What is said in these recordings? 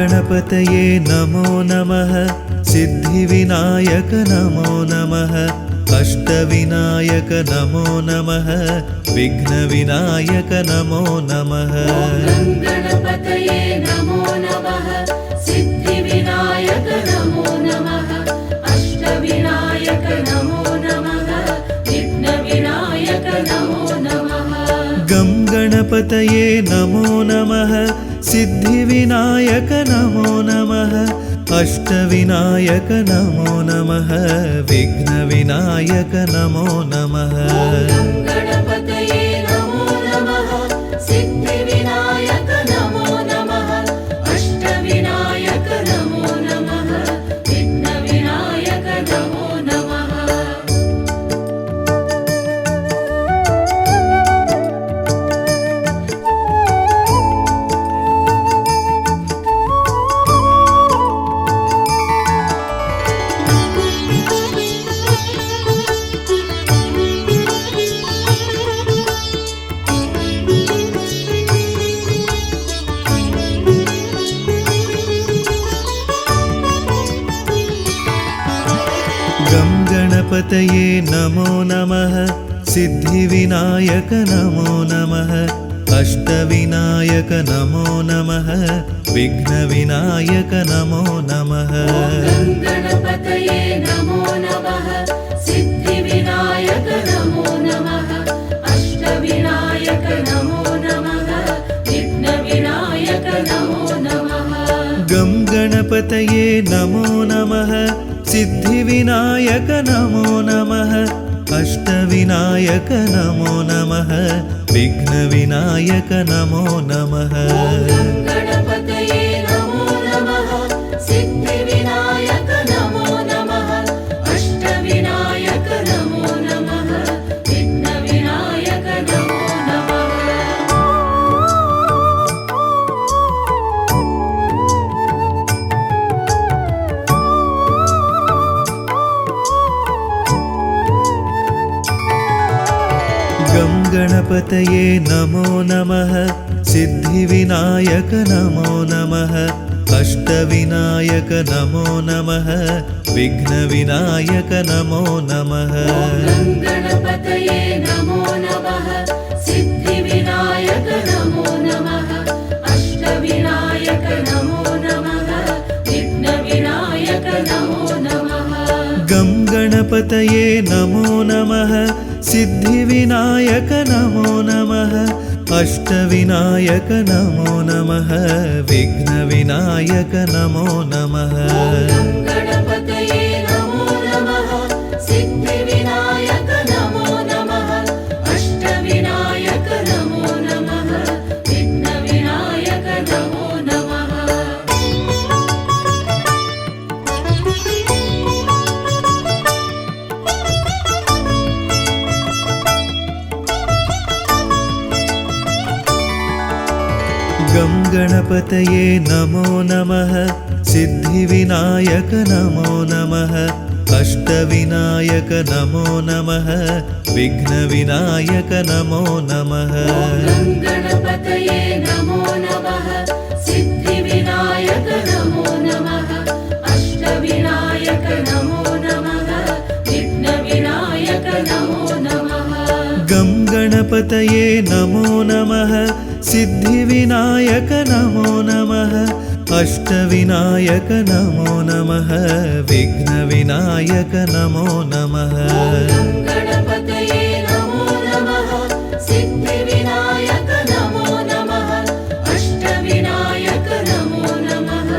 गणपतये नमो नमः। सिद्धिविनायक नमो नमः। अष्टविनायक नमो नमः। विघ्नविनायक नमो नमः। गणपतये नमो नमः। सिद्धिविनायक नमो नमः। अष्टविनायक नमो नमः। विघ्नविनायक नमो नमः। गं गणपतये नमो नमः। सिद्धिविनायक नमो नमः। अष्टविनायक नमो नमः। विघ्नविनायक नमो नमः। गणपतये नमो नमः। सिद्धिविनायक नमो नमः। अष्टविनायक नमो नमः। विघ्नविनायक नमो नमः। गं गणपतये नमो नमः। सिद्धिविनायक नमो नमः। अष्टविनायक नमो नमः। विघ्नविनायक नमो नमः। गणपतये नमो नमः। सिद्धिविनायक नमो नमः। अष्टविनायक नमो नमः। विघ्नविनायक नमो नमः। गं गणपतये नमो नमः। सिद्धिविनायक नमो नमः। अष्टविनायक नमो नमः। विघ्नविनायक नमो नमः। गणपतये नमो नमः। सिद्धिविनायक नमो नमः। अष्टविनायक नमो नमः। विघ्नविनायक नमो नमः। गं गणपतये नमो नमः। सिद्धिविनायक नमो नमः। अष्टविनायक नमो नमः। विघ्नविनायक नमो नमः। गणपतये नमो नमः। सिद्धिविनायक नमो नमः। अष्टविनायक नमो नमः। विघ्नविनायक नमो नमः। गं गणपतये नमो नमः। सिद्धिविनायक नमो नमः। अष्टविनायक नमो नमः। विघ्नविनायक नमो नमः। गणपतये नमो नमः। सिद्धिविनायक नमो नमः। अष्टविनायक नमो नमः। विघ्नविनायक नमो नमः। गं गणपतये नमो नमः। सिद्धिविनायक नमो नमः। अष्टविनायक नमो नमः। विघ्नविनायक नमो नमः। गणपतये नमो नमः। सिद्धिविनायक नमो नमः। अष्टविनायक नमो नमः। विघ्नविनायक नमो नमः। गं गणपतये नमो नमः। सिद्धिविनायक नमो नमः। अष्टविनायक नमो नमः। विघ्नविनायक नमो नमः। गणपतये नमो नमः। सिद्धिविनायक नमो नमः। अष्टविनायक नमो नमः।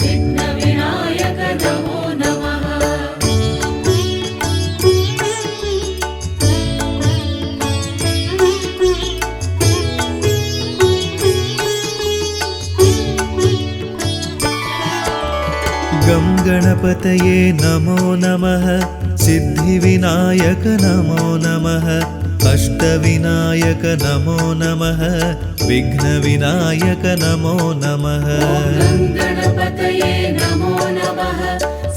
विघ्नविनायक नमो नमः। गं गणपतये नमो नमः। सिद्धिविनायक नमो नमः। अष्टविनायक नमो नमः। विघ्नविनायक नमो नमः। गणपतये नमो नमः।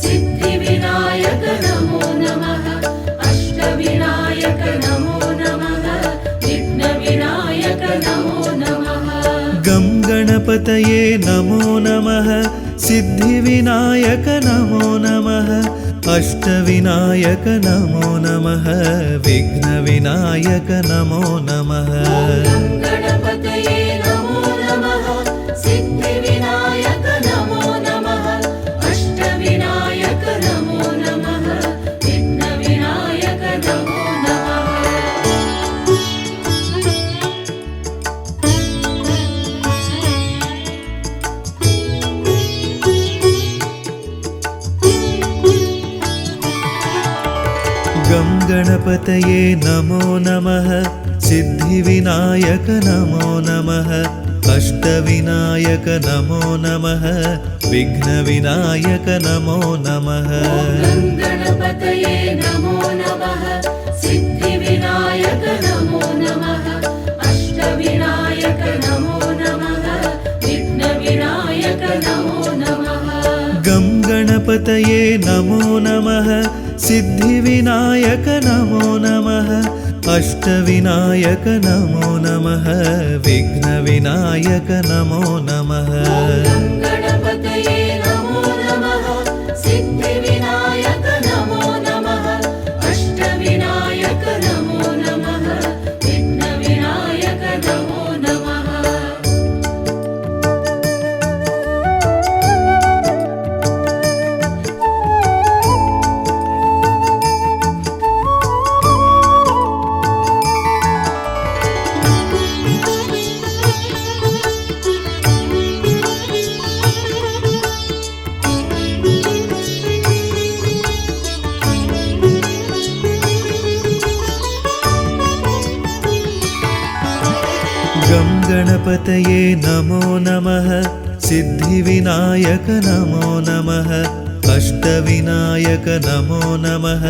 सिद्धिविनायक नमो नमः। अष्टविनायक नमो नमः। विघ्नविनायक नमो नमः। गं गणपतये गङ्गणपतये नमो नमः सिद्धिविनायक नमो नमः अष्टविनायक नमो नमः विघ्नविनायक नमो नमः गणपतये नमो नमः सिद्धिविनायक नमो नमः अष्टविनायक नमो नमः विघ्नविनायक नमो नमः गं गणपतये नमो नमः सिद्धिविनायक नमो नमः अष्टविनायक नमो नमः विघ्नविनायक नमो नमः गणपतये नमो नमः सिद्धिविनायक नमो नमः अष्टविनायक नमो नमः विघ्नविनायक नमो नमः गं गणपतये नमो नमः सिद्धिविनायक नमो नमः अष्टविनायक नमो नमः विघ्नविनायक नमो नमः गणपतये नमो नमः सिद्धिविनायक नमो नमः अष्टविनायक नमो नमः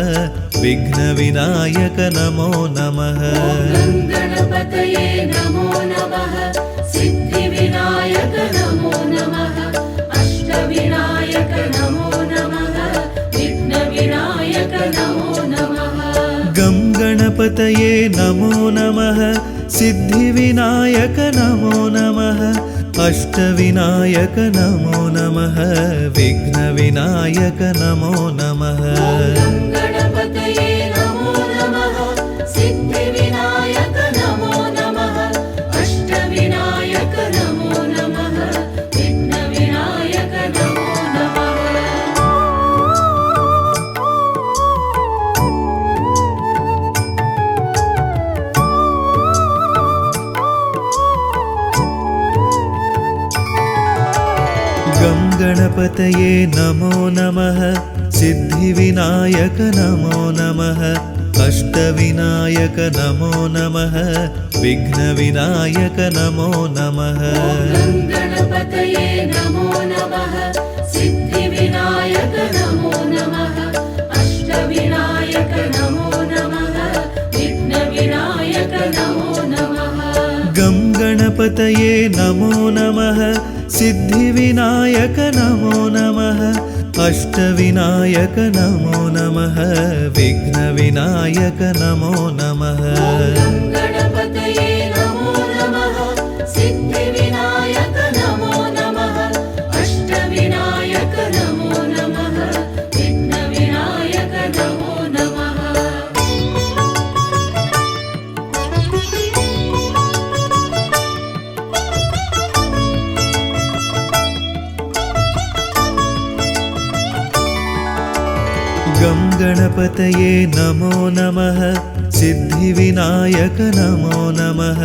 विघ्नविनायक नमो नमः गं गणपतये नमो नमः सिद्धिविनायक नमो नमः अष्टविनायक नमो नमः विघ्नविनायक नमो नमः गणपतये नमो नमः सिद्धिविनायक नमो नमः अष्टविनायक नमो नमः विघ्नविनायक नमो नमः गं गणपतये नमो नमः सिद्धिविनायक नमो नमः अष्टविनायक नमो नमः विघ्नविनायक नमो नमः गणपतये नमो नमः सिद्धिविनायक नमो नमः अष्टविनायक नमो नमः विघ्नविनायक नमो नमः गं गणपतये नमो नमः सिद्धिविनायक नमो नमः अष्टविनायक नमो नमः विघ्नविनायक नमो नमः गणपतये नमो नमः सिद्धिविनायक नमो नमः अष्टविनायक नमो नमः विघ्नविनायक नमो नमः गं गणपतये नमो नमः सिद्धिविनायक नमो नमः अष्टविनायक नमो नमः विघ्नविनायक नमो नमः गणपतये नमो नमः सिद्धिविनायक नमो नमः अष्टविनायक नमो नमः विघ्नविनायक नमो नमः गं गणपतये नमो नमः सिद्धिविनायक नमो नमः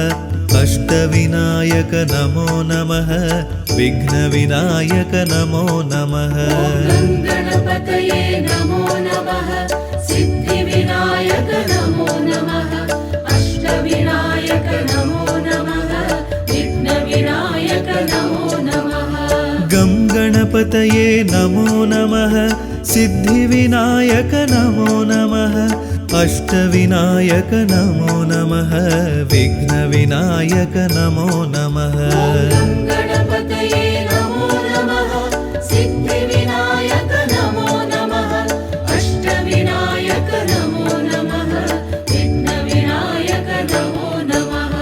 अष्टविनायक नमो नमः विघ्नविनायक नमो नमः गणपतये नमो नमः सिद्धिविनायक नमो नमः अष्टविनायक नमो नमः विघ्नविनायक नमो नमः गं गणपतये नमो नमः सिद्धिविनायक नमो नमः अष्टविनायक नमो नमः विघ्नविनायक नमो नमः गणपतये नमो नमः सिद्धिविनायक नमो नमः अष्टविनायक नमो नमः विघ्नविनायक नमो नमः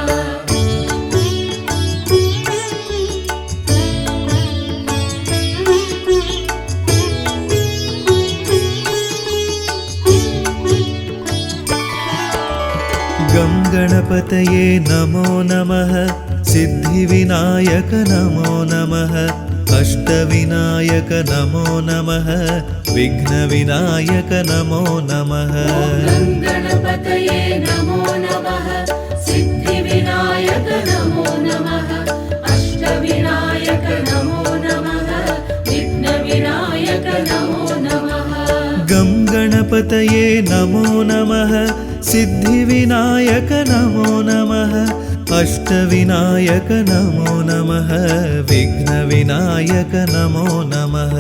गणपतये नमो नमः सिद्धिविनायक नमो नमः अष्टविनायक नमो नमः विघ्नविनायक नमो नमः गं गणपतये नमो नमः सिद्धिविनायक नमो नमः अष्टविनायक नमो नमः विघ्नविनायक नमो नमः गं गणपतये नमो नमः सिद्धिविनायक नमो नमः अष्टविनायक नमो नमः विघ्नविनायक नमो नमः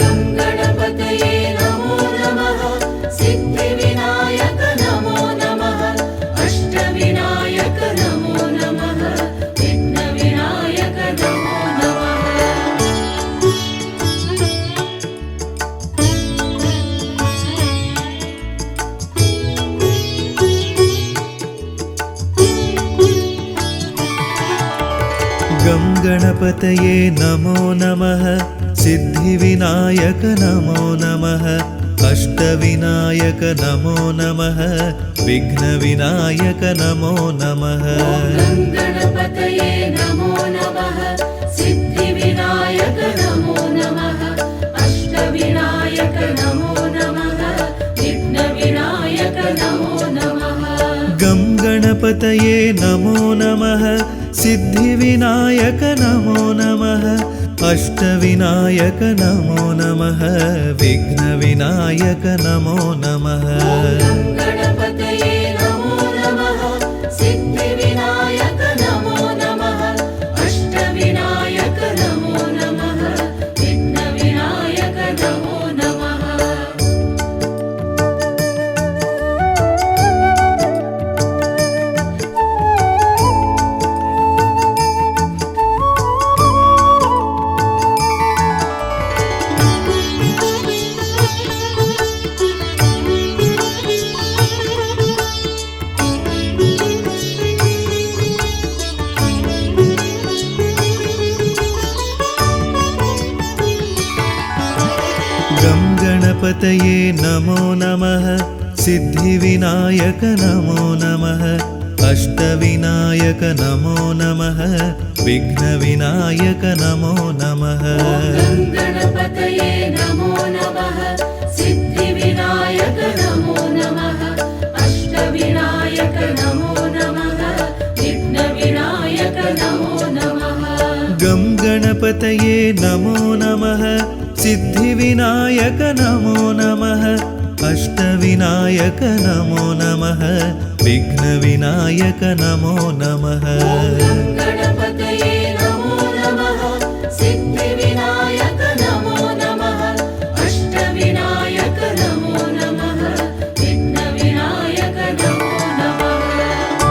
गं गणपतये नमो नमः सिद्धिविनायक नमो नमः अष्टविनायक नमो नमः विघ्नविनायक नमो नमः गं गणपतये नमो नमः सिद्धिविनायक नमो नमः अष्टविनायक नमो नमः विघ्नविनायक नमो नमः गं गणपतये नमो नमः सिद्धिविनायक नमो नमः अष्टविनायक नमो नमः विघ्नविनायक नमो नमः गं गणपतये नमो नमः सिद्धिविनायक नमो नमः अष्टविनायक नमो नमः विघ्नविनायक नमो नमः गं गणपतये नमो नमः सिद्धिविनायक नमो नमः अष्टविनायक नमो नमः विघ्नविनायक नमो नमः गं गणपतये नमो नमः सिद्धिविनायक नमो नमः अष्टविनायक नमो नमः विघ्नविनायक नमो नमः गं गणपतये नमो नमः सिद्धिविनायक नमो नमः अष्टविनायक नमो नमः विघ्नविनायक नमो नमः गं गणपतये नमो नमः सिद्धिविनायक नमो नमः अष्टविनायक नमो नमः विघ्नविनायक नमो नमः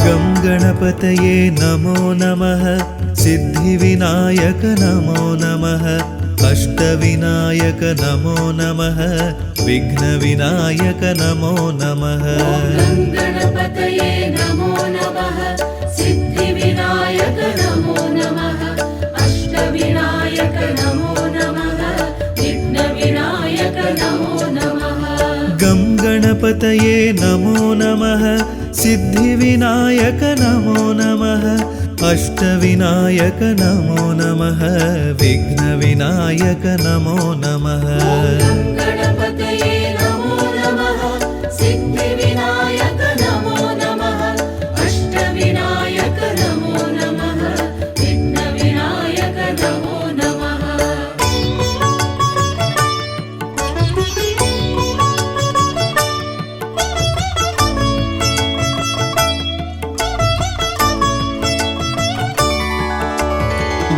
गं गणपतये नमो नमः सिद्धिविनायक नमो नमः अष्टविनायक नमो नमः विघ्नविनायक नमो नमः गं गणपतये नमो नमः सिद्धिविनायक नमो नमः अष्टविनायक नमो नमः विघ्नविनायक नमो नमः गं गणपतये नमो नमः सिद्धिविनायक नमो नमः अष्टविनायक नमो नमः विघ्नविनायक नमो नमः गं गणपतये नमो नमः सिद्धिविनायक नमो नमः अष्टविनायक नमो नमः विघ्नविनायक नमो नमः गं गणपतये नमो नमः सिद्धिविनायक नमो नमः अष्टविनायक नमो नमः विघ्नविनायक नमो नमः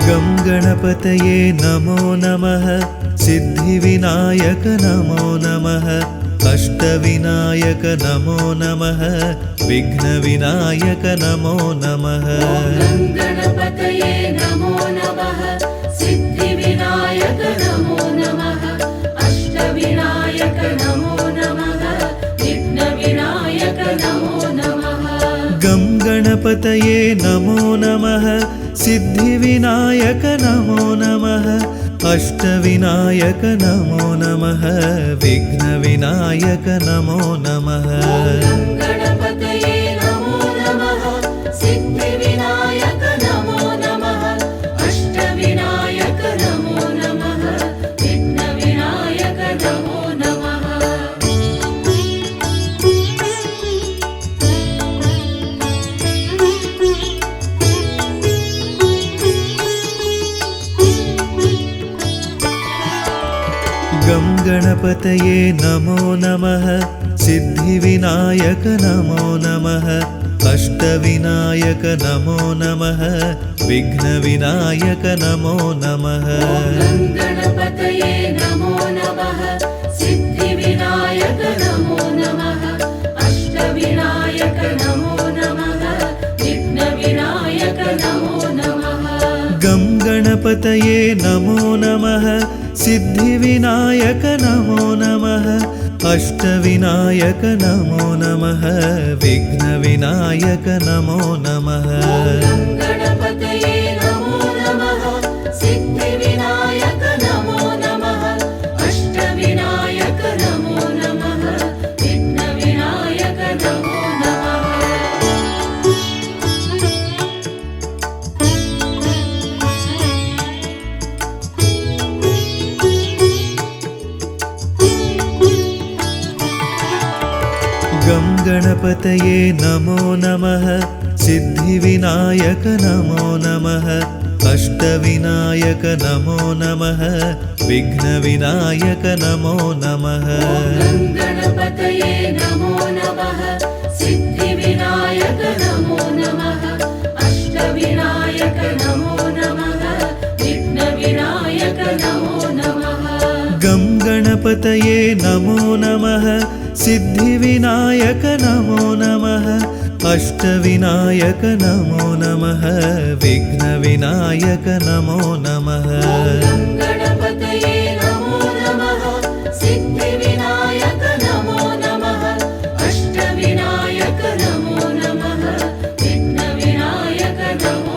गं गणपतये नमो नमः सिद्धिविनायक नमो नमः अष्टविनायक नमो नमः विघ्नविनायक नमो नमः गं गणपतये नमो नमः सिद्धिविनायक नमो नमः अष्टविनायक नमो नमः विघ्नविनायक नमो नमः गं गणपतये नमो नमः सिद्धिविनायक नमो नमः अष्टविनायक नमो नमः विघ्नविनायक नमो नमः गणपतये नमो नमः सिद्धिविनायक नमो नमः अष्टविनायक नमो नमः विघ्नविनायक नमो नमः गं गणपतये नमो नमः सिद्धिविनायक नमो नमः अष्टविनायक नमो नमः विघ्नविनायक नमो नमः गणपतये नमो नमः सिद्धिविनायक नमो नमः अष्टविनायक नमो नमः विघ्नविनायक नमो नमः गं गणपतये नमो नमः सिद्धिविनायक नमो नमः अष्टविनायक नमो नमः विघ्नविनायक नमो नमः गणपतये नमो नमः सिद्धिविनायक नमो नमः अष्टविनायक नमो नमः विघ्नविनायक नमो नमः गं गणपतये नमो नमः सिद्धिविनायक नमो नमः अष्टविनायक नमो नमः विघ्नविनायक नमो नमः गणपतये नमो नमः सिद्धिविनायक नमो नमः अष्टविनायक नमो नमः विघ्नविनायक नमो नमः गं गणपतये नमो नमः सिद्धिविनायक नमो नमः अष्टविनायक नमो नमः विघ्नविनायक नमो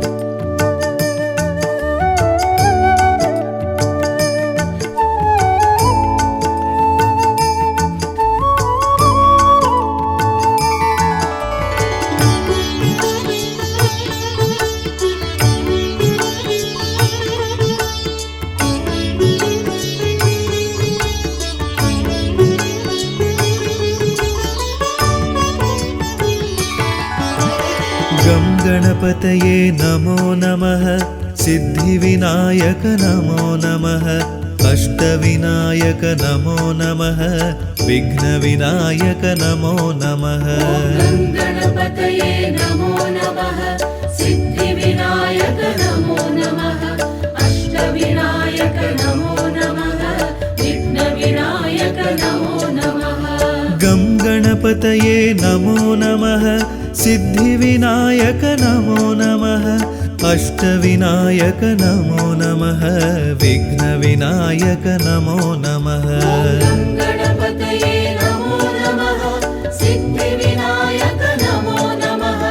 नमः गणपतये नमो नमः सिद्धिविनायक नमो नमः अष्टविनायक नमो नमः विघ्नविनायक नमो नमः गं गणपतये नमो नमः सिद्धिविनायक नमो नमः अष्टविनायक नमो नमः विघ्नविनायक नमो नमः गणपतये नमो नमः सिद्धिविनायक नमो नमः अष्टविनायक नमो नमः विघ्नविनायक नमो नमः गं गणपतये नमो नमः सिद्धिविनायक नमो नमः अष्टविनायक नमो नमः विघ्नविनायक नमो नमः गणपतये नमो नमः सिद्धिविनायक नमो नमः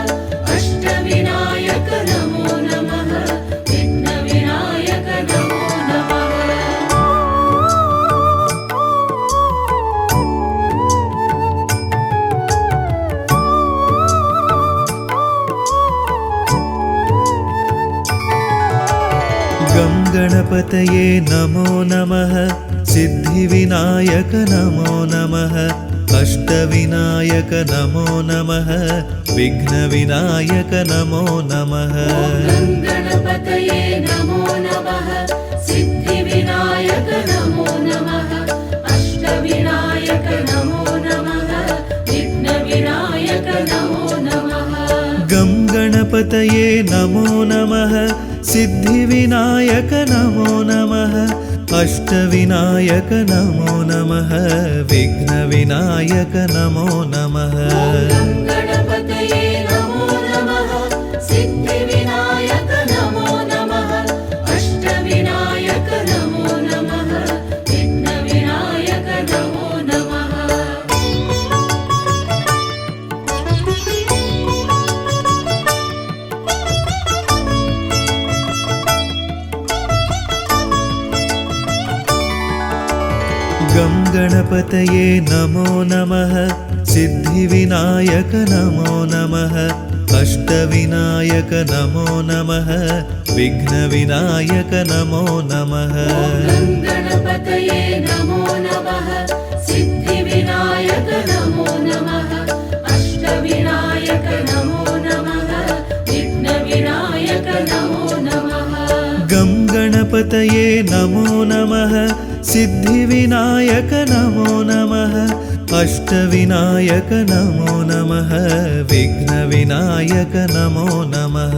अष्टविनायक नमो नमः विघ्नविनायक नमो नमः गं गणपतये नमो नमः सिद्धिविनायक नमो नमः अष्टविनायक नमो नमः विघ्नविनायक नमो नमः गणपतये नमो नमः सिद्धिविनायक नमो नमः अष्टविनायक नमो नमः विघ्नविनायक नमो नमः गं गणपतये नमो नमः सिद्धिविनायक नमो नमः अष्टविनायक नमो नमः विघ्नविनायक नमो नमः गणपतये नमो नमः सिद्धिविनायक नमो नमः अष्टविनायक नमो नमः विघ्नविनायक नमो नमः गणपतये नमो नमः सिद्धिविनायक नमो नमः अष्टविनायक नमो नमः विघ्नविनायक नमो नमः गं गणपतये नमो नमः सिद्धिविनायक नमो नमः अष्टविनायक नमो नमः विघ्नविनायक नमो नमः गं गणपतये नमो नमः सिद्धिविनायक नमो नमः अष्टविनायक नमो नमः विघ्नविनायक नमो नमः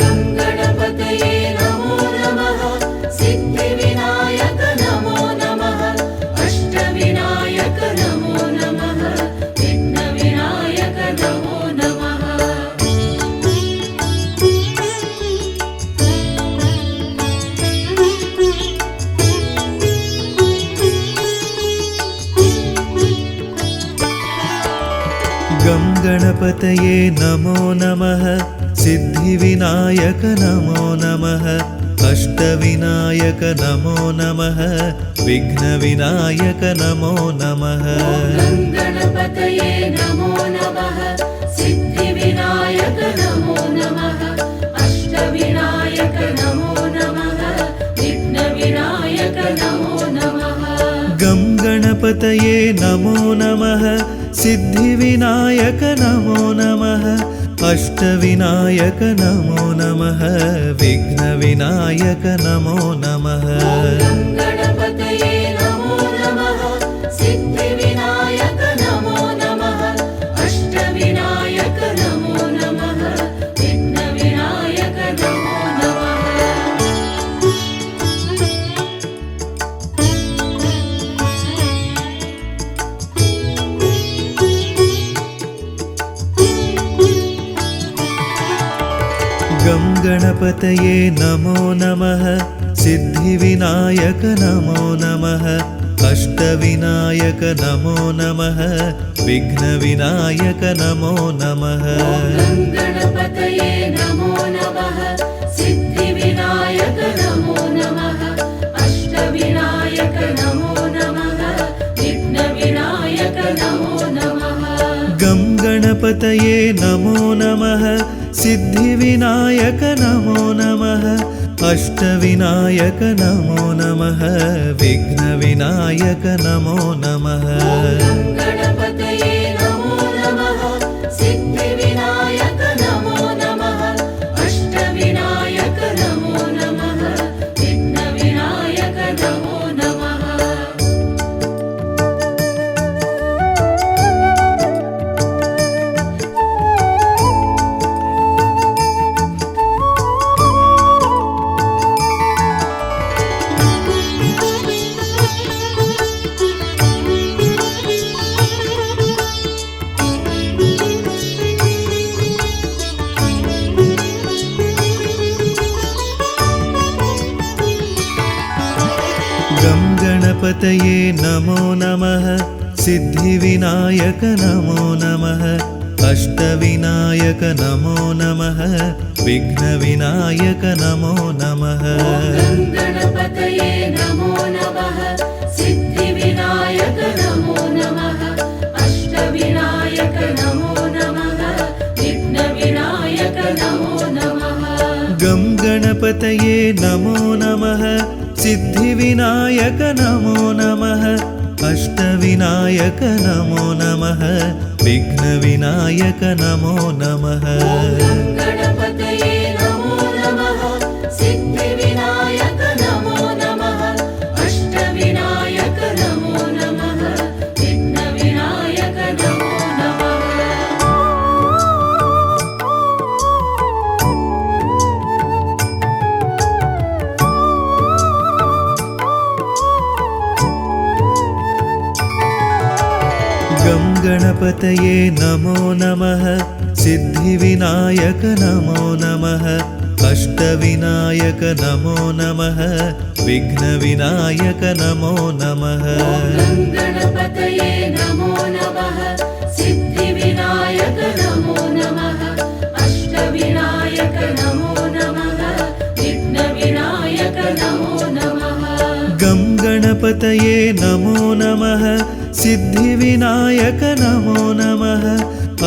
गं गणपतये नमो नमः सिद्धिविनायक नमो नमः अष्टविनायक नमो नमः विघ्नविनायक नमो नमः गं गणपतये नमो नमः सिद्धिविनायक नमो नमः अष्टविनायक नमो नमः विघ्नविनायक नमो नमः गं गणपतये नमो नमः सिद्धिविनायक नमो नमः अष्टविनायक नमो नमः विघ्नविनायक नमो नमः गं गणपतये नमो नमः सिद्धिविनायक नमो नमः अष्टविनायक नमो नमः विघ्नविनायक नमो नमः गं गणपतये नमो नमः सिद्धिविनायक नमो नमः अष्टविनायक नमो नमः विघ्नविनायक नमो नमः गं गणपतये नमो नमः सिद्धिविनायक नमो नमः अष्टविनायक नमो नमः विघ्नविनायक नमो नमः गं गणपतये नमो नमः सिद्धिविनायक नमो नमः अष्टविनायक नमो नमः विघ्नविनायक नमो नमः गं गणपतये नमो नमः सिद्धिविनायक नमो नमः अष्टविनायक नमो नमः विघ्नविनायक नमो नमः गं गणपतये नमो नमः सिद्धिविनायक नमो नमः अष्टविनायक नमो नमः विघ्नविनायक नमो नमः गं गणपतये नमो नमः सिद्धिविनायक नमो नमः अष्टविनायक नमो नमः विघ्नविनायक नमो नमः गं गणपतये नमो नमः सिद्धिविनायक नमो नमः अष्टविनायक नमो नमः विघ्नविनायक नमो नमः गं गणपतये नमो नमः सिद्धिविनायक नमो नमः अष्टविनायक नमो नमः विघ्नविनायक नमो नमः गं गणपतये नमो नमः सिद्धिविनायक नमो नमः अष्टविनायक नमो नमः विघ्नविनायक नमो नमः गं गणपतये नमो नमः सिद्धिविनायक नमो नमः अष्टविनायक नमो नमः विघ्नविनायक नमो नमः गं गणपतये नमो नमः सिद्धिविनायक नमो नमः अष्टविनायक नमो नमः विघ्नविनायक नमो नमः गं गणपतये गङ्गणपतये नमो नमः सिद्धिविनायक नमो नमः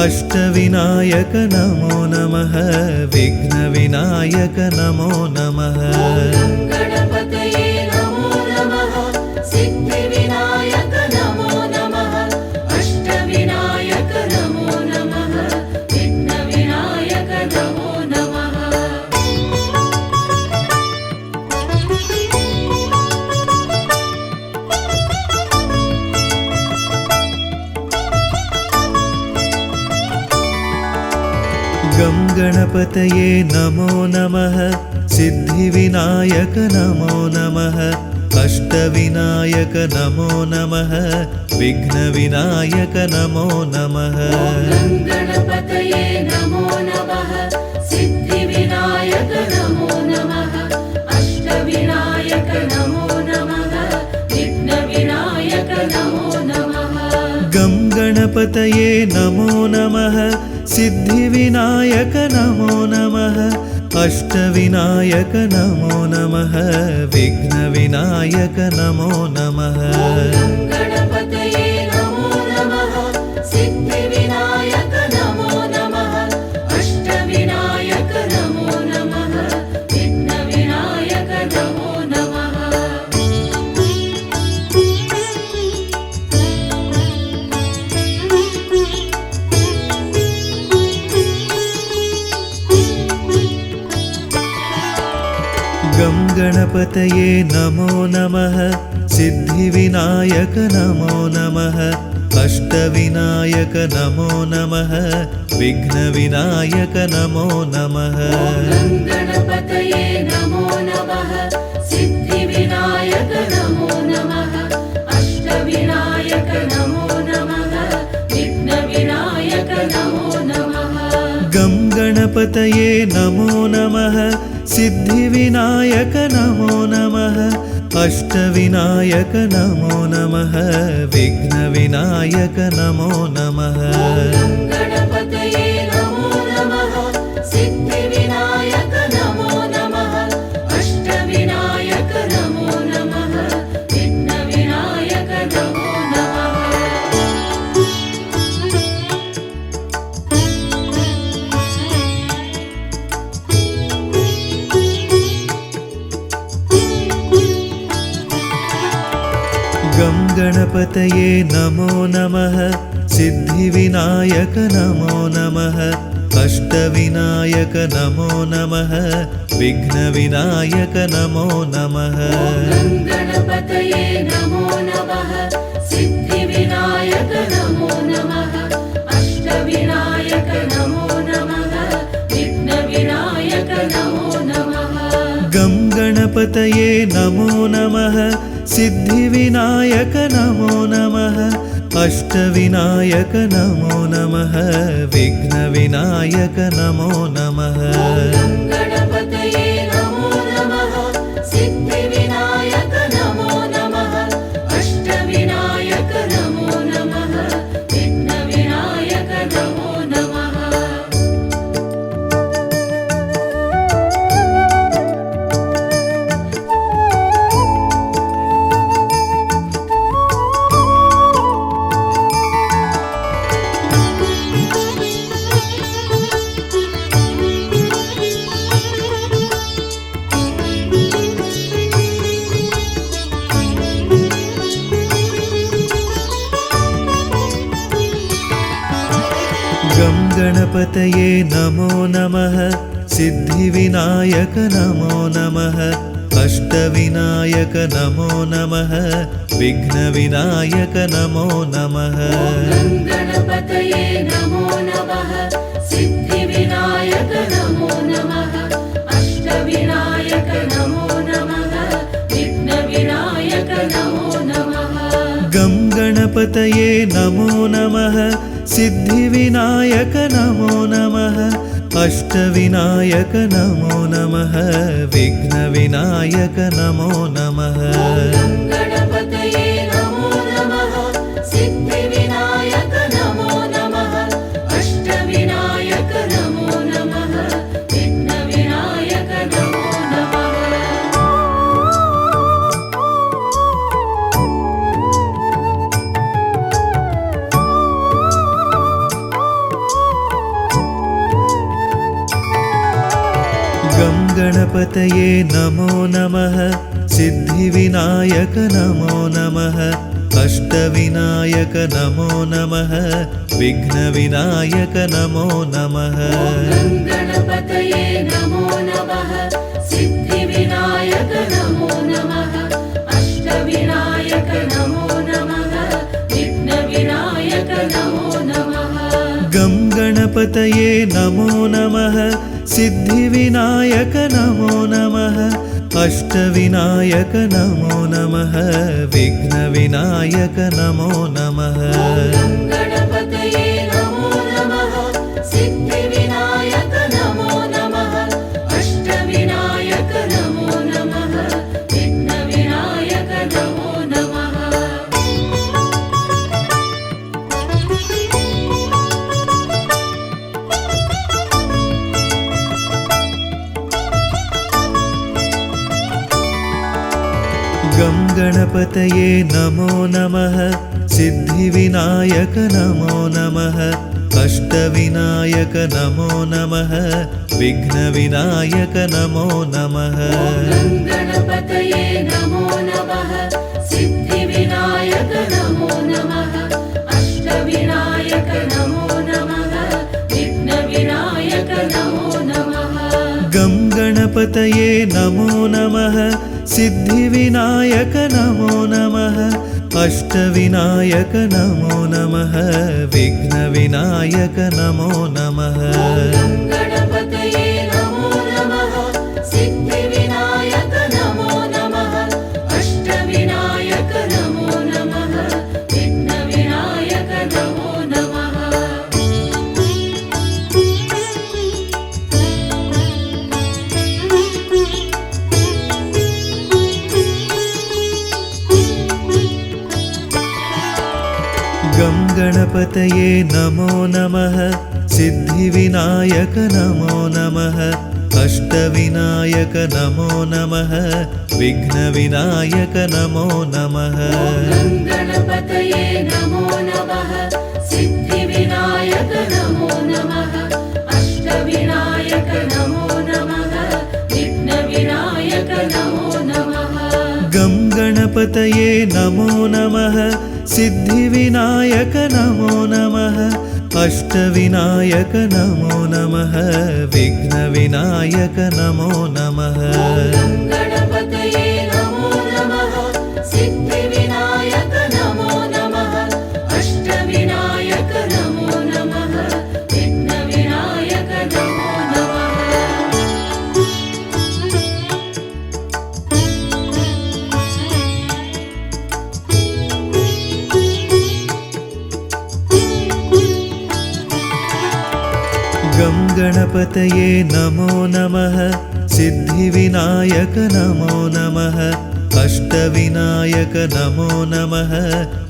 अष्टविनायक नमो नमः विघ्नविनायक नमो नमः गणपतये नमो नमः सिद्धिविनायक नमो नमः अष्टविनायक नमो नमः विघ्नविनायक नमो नमः गं गणपतये नमो नमः सिद्धिविनायक नमो नमः अष्टविनायक नमो नमः विघ्नविनायक नमो नमः गणपतये नमो नमः सिद्धिविनायक नमो नमः अष्टविनायक नमो नमः विघ्नविनायक नमो नमः गं गणपतये नमो नमः सिद्धिविनायक नमो नमः अष्टविनायक नमो नमः विघ्नविनायक नमो नमः गणपतये नमो नमः सिद्धिविनायक नमो नमः अष्टविनायक नमो नमः विघ्नविनायक नमो नमः गं गणपतये नमो नमः सिद्धिविनायक नमो नमः अष्टविनायक नमो नमः विघ्नविनायक नमो नमः गणपतये नमो नमः सिद्धिविनायक नमो नमः अष्टविनायक नमो नमः विघ्नविनायक नमो नमः गं गणपतये नमो नमः सिद्धिविनायक नमो नमः अष्टविनायक नमो नमः विघ्नविनायक नमो नमः गणपतये नमो नमः सिद्धिविनायक नमो नमः अष्टविनायक नमो नमः विघ्नविनायक नमो नमः गं गणपतये नमो नमः सिद्धिविनायक नमो नमः अष्टविनायक नमो नमः विघ्नविनायक नमो नमः गणपतये नमो नमः सिद्धिविनायक नमो नमः अष्टविनायक नमो नमः विघ्नविनायक नमो नमः गं गणपतये नमो नमः सिद्धिविनायक नमो नमः अष्टविनायक नमो नमः विघ्नविनायक नमो नमः गणपतये नमो नमः सिद्धिविनायक नमो नमः अष्टविनायक नमो नमः विघ्नविनायक नमो नमः गं गणपतये नमो नमः सिद्धिविनायक नमो नमः अष्टविनायक नमो नमः विघ्नविनायक नमो नमः गणपतये नमो नमः सिद्धिविनायक नमो नमः अष्टविनायक नमो नमः विघ्नविनायक नमो नमः गं गणपतये नमो नमः सिद्धिविनायक नमो नमः अष्टविनायक नमो नमः विघ्नविनायक नमो नमः गणपतये नमो नमः सिद्धिविनायक नमो नमः अष्टविनायक नमो नमः विघ्नविनायक नमो नमः गणपतये नमो नमः सिद्धिविनायक नमो नमः अष्टविनायक नमो नमः विघ्नविनायक नमो नमः गणपतये नमो नमः सिद्धिविनायक नमो नमः अष्टविनायक नमो नमः विघ्नविनायक नमो नमः गं गणपतये नमो नमः सिद्धिविनायक नमो नमः अष्टविनायक नमो नमः विघ्नविनायक नमो नमः गणपतये नमो नमः सिद्धिविनायक नमो नमः अष्टविनायक नमो नमः विघ्नविनायक नमो नमः गं गणपतये नमो नमः सिद्धिविनायक नमो नमः अष्टविनायक नमो नमः विघ्नविनायक नमो नमः गणपतये नमो नमः सिद्धिविनायक नमो नमः अष्टविनायक नमो नमः विघ्नविनायक नमो नमः गं गणपतये नमो नमः सिद्धिविनायक नमो नमः अष्टविनायक नमो नमः विघ्नविनायक नमो नमः गणपतये नमो नमः सिद्धिविनायक नमो नमः अष्टविनायक नमो नमः विघ्नविनायक नमो नमः गं गणपतये नमो नमः सिद्धिविनायक नमो नमः अष्टविनायक नमो नमः विघ्नविनायक नमो नमः गणपतये नमो नमः सिद्धिविनायक नमो नमः अष्टविनायक नमो नमः विघ्नविनायक नमो नमः गं गणपतये नमो नमः सिद्धिविनायक नमो नमः अष्टविनायक नमो नमः विघ्नविनायक नमो नमः गणपतये नमो नमः सिद्धिविनायक नमो नमः अष्टविनायक नमो नमः विघ्नविनायक नमो नमः गं गणपतये नमो नमः सिद्धिविनायक नमो नमः अष्टविनायक नमो नमः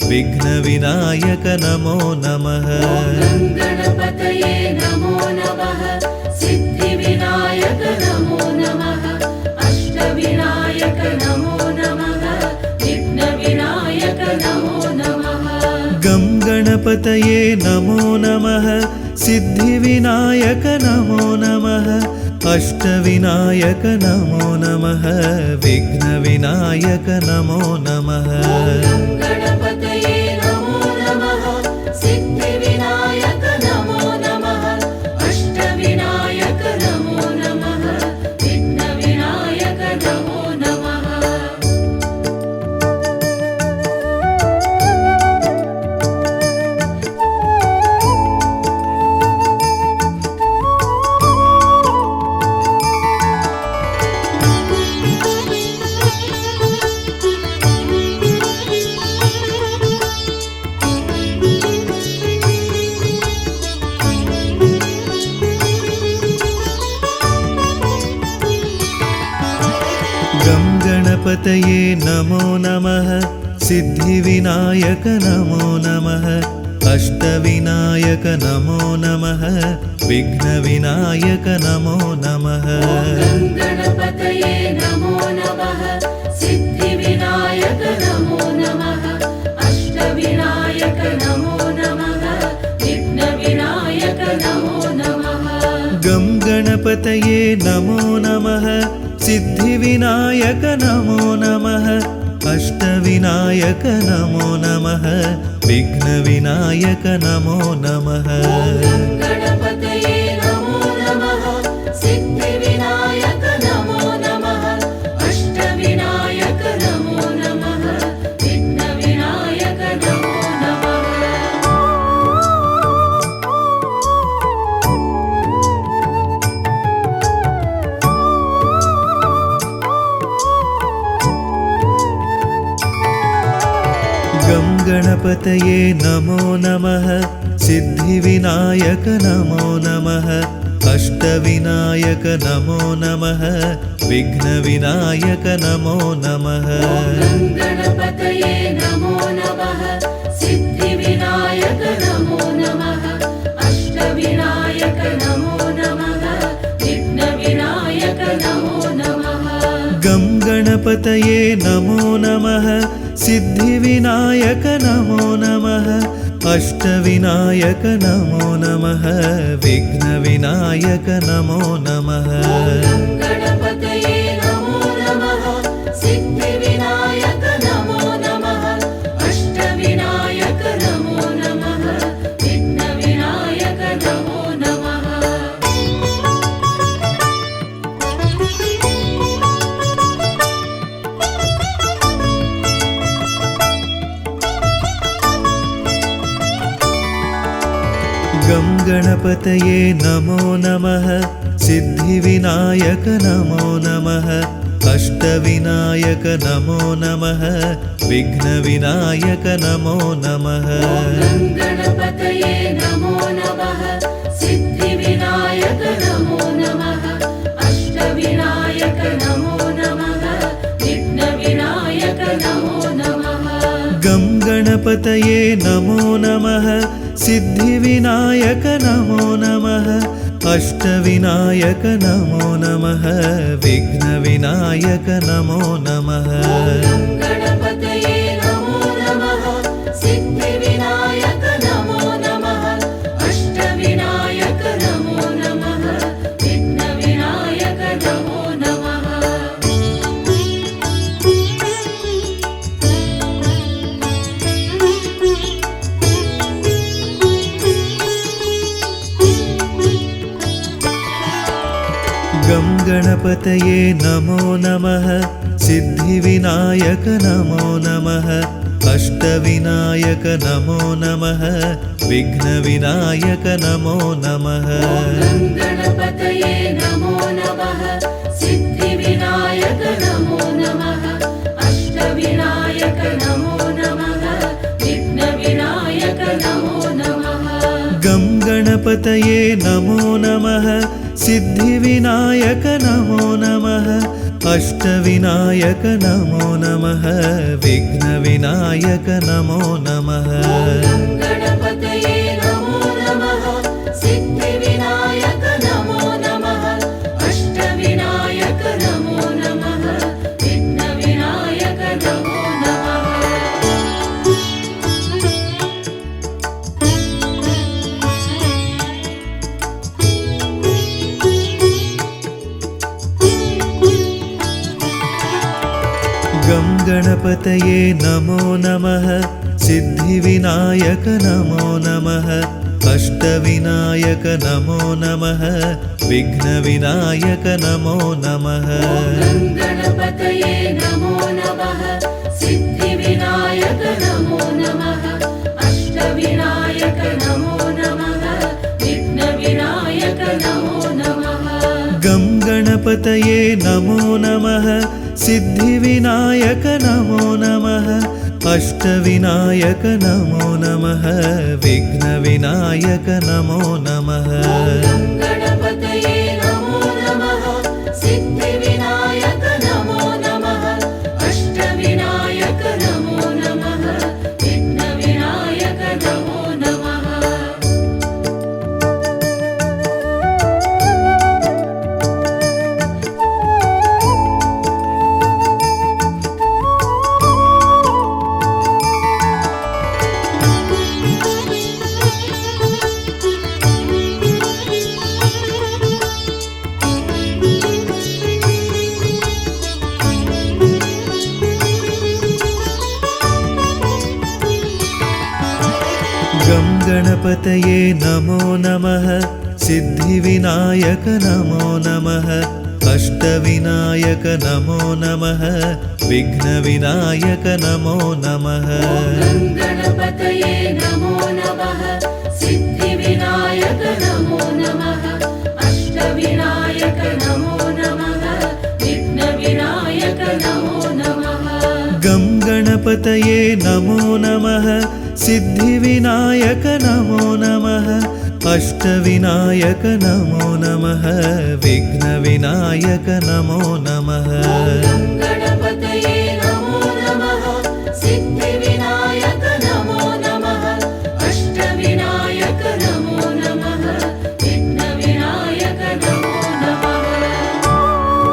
विघ्नविनायक नमो नमः गणपतये नमो नमः सिद्धिविनायक नमो नमः अष्टविनायक नमो नमः विघ्नविनायक नमो नमः गं गणपतये नमो नमः सिद्धिविनायक नमो नमः अष्टविनायक नमो नमः विघ्नविनायक नमो नमः गणपतये नमो नमः सिद्धिविनायक नमो नमः अष्टविनायक नमो नमः विघ्नविनायक नमो नमः गं गणपतये नमो नमः सिद्धिविनायक नमो नमः अष्टविनायक नमो नमः विघ्नविनायक नमो नमः गणपतये नमो नमः सिद्धिविनायक नमो नमः अष्टविनायक नमो नमः विघ्नविनायक नमो नमः गं गणपतये नमो नमः सिद्धिविनायक नमो नमः अष्टविनायक नमो नमः विघ्नविनायक नमो नमः गणपतये नमो नमः सिद्धिविनायक नमो नमः अष्टविनायक नमो नमः विघ्नविनायक नमो नमः गं गणपतये नमो नमः सिद्धिविनायक नमो नमः अष्टविनायक नमो नमः विघ्नविनायक नमो नमः गणपतये नमो नमः सिद्धिविनायक नमो नमः अष्टविनायक नमो नमः विघ्नविनायक नमो नमः गं गणपतये नमो नमः सिद्धिविनायक नमो नमः अष्टविनायक नमो नमः विघ्नविनायक नमो नमः गणपतये नमो नमः सिद्धिविनायक नमो नमः अष्टविनायक नमो नमः विघ्नविनायक नमो नमः गं गणपतये नमो नमः सिद्धिविनायक नमो नमः अष्टविनायक नमो नमः विघ्नविनायक नमो नमः गणपतये नमो नमः सिद्धिविनायक नमो नमः अष्टविनायक नमो नमः विघ्नविनायक नमो नमः गं गणपतये नमो नमः सिद्धिविनायक नमो नमः अष्टविनायक नमो नमः विघ्नविनायक नमो नमः गणपतये नमो नमः सिद्धिविनायक नमो नमः अष्टविनायक नमो नमः विघ्नविनायक नमो नमः गं गणपतये नमो नमः सिद्धिविनायक नमो नमः अष्टविनायक नमो नमः विघ्नविनायक नमो नमः गणपतये नमो नमः सिद्धिविनायक नमो नमः अष्टविनायक नमो नमः विघ्नविनायक नमो नमः गं गणपतये नमो नमः सिद्धिविनायक नमो नमः अष्टविनायक नमो नमः विघ्नविनायक नमो नमः गणपतये नमो नमः सिद्धिविनायक नमो नमः अष्टविनायक नमो नमः विघ्नविनायक नमो नमः गं गणपतये नमो नमः सिद्धिविनायक नमो नमः अष्टविनायक नमो नमः विघ्नविनायक नमो नमः गणपतये नमो नमः सिद्धिविनायक नमो नमः अष्टविनायक नमो नमः विघ्नविनायक नमो नमः गं गणपतये नमो नमः सिद्धिविनायक नमो नमः अष्टविनायक नमो नमः विघ्नविनायक नमो नमः गणपतये नमो नमः सिद्धिविनायक नमो नमः अष्टविनायक नमो नमः विघ्नविनायक नमो नमः गं गणपतये नमो नमः सिद्धिविनायक नमो नमः अष्टविनायक नमो नमः विघ्नविनायक नमो नमः गं गणपतये नमो नमः सिद्धिविनायक नमो नमः अष्टविनायक नमो नमः विघ्नविनायक नमो नमः गं गणपतये नमो नमः सिद्धिविनायक नमो नमः अष्टविनायक नमो नमः विघ्नविनायक नमो नमः गं गणपतये नमो नमः सिद्धिविनायक नमो नमः अष्टविनायक नमो नमः विघ्नविनायक नमो नमः गं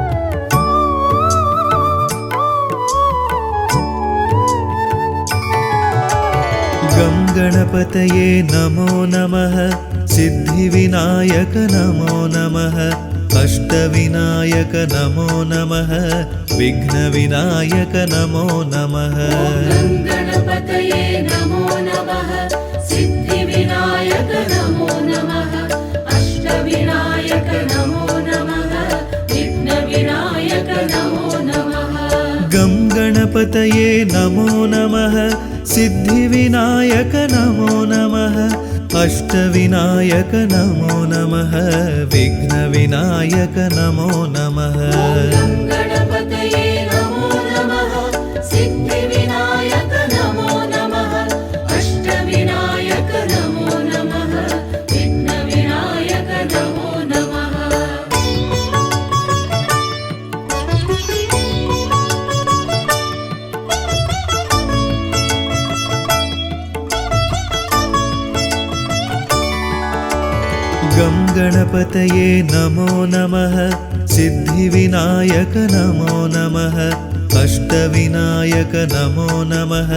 गणपतये नमो नमः सिद्धिविनायक नमो नमः अष्टविनायक नमो नमः विघ्नविनायक नमो नमः गं गणपतये नमो नमः सिद्धिविनायक नमो नमः अष्टविनायक नमो नमः विघ्नविनायक नमो नमः गं गणपतये नमो नमः सिद्धिविनायक नमो नमः अष्टविनायक नमो नमः विघ्नविनायक नमो नमः गं गणपतये नमो नमः सिद्धिविनायक नमो नमः अष्टविनायक नमो नमः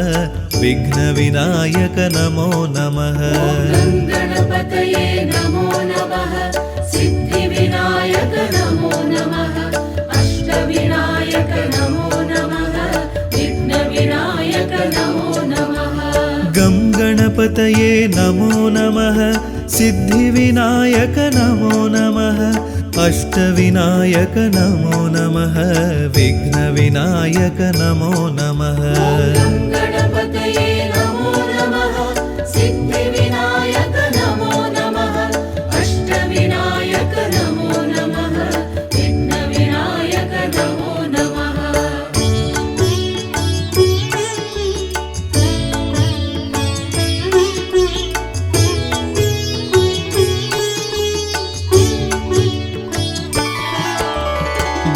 विघ्नविनायक नमो नमः गं गणपतये नमो नमः सिद्धिविनायक नमो नमः अष्टविनायक नमो नमः विघ्नविनायक नमो नमः गं गणपतये नमो नमः सिद्धिविनायक नमो नमः अष्टविनायक नमो नमः विघ्नविनायक नमो नमः गं गणपतये नमो नमः सिद्धिविनायक नमो नमः अष्टविनायक नमो नमः विघ्नविनायक नमो नमः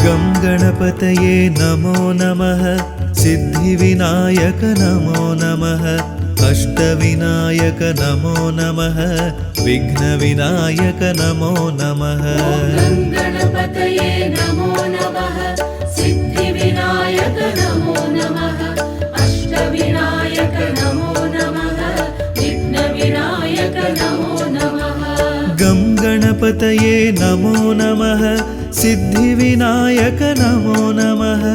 गं गणपतये नमो नमः सिद्धिविनायक नमो नमः अष्टविनायक नमो नमः विघ्नविनायक नमो नमः गं गणपतये नमो नमः सिद्धिविनायक नमो नमः अष्टविनायक नमो नमः विघ्नविनायक नमो नमः गं गणपतये नमो नमः सिद्धिविनायक नमो नमः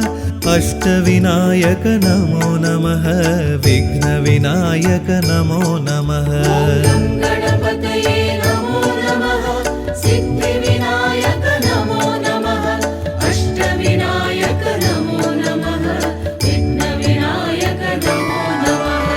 अष्टविनायक नमो नमः विघ्नविनायक नमो नमः गं गणपतये नमो नमः सिद्धिविनायक नमो नमः अष्टविनायक नमो नमः विघ्नविनायक नमो नमः गं गणपतये नमो नमः सिद्धिविनायक नमो नमः अष्टविनायक नमो नमः विघ्नविनायक नमो नमः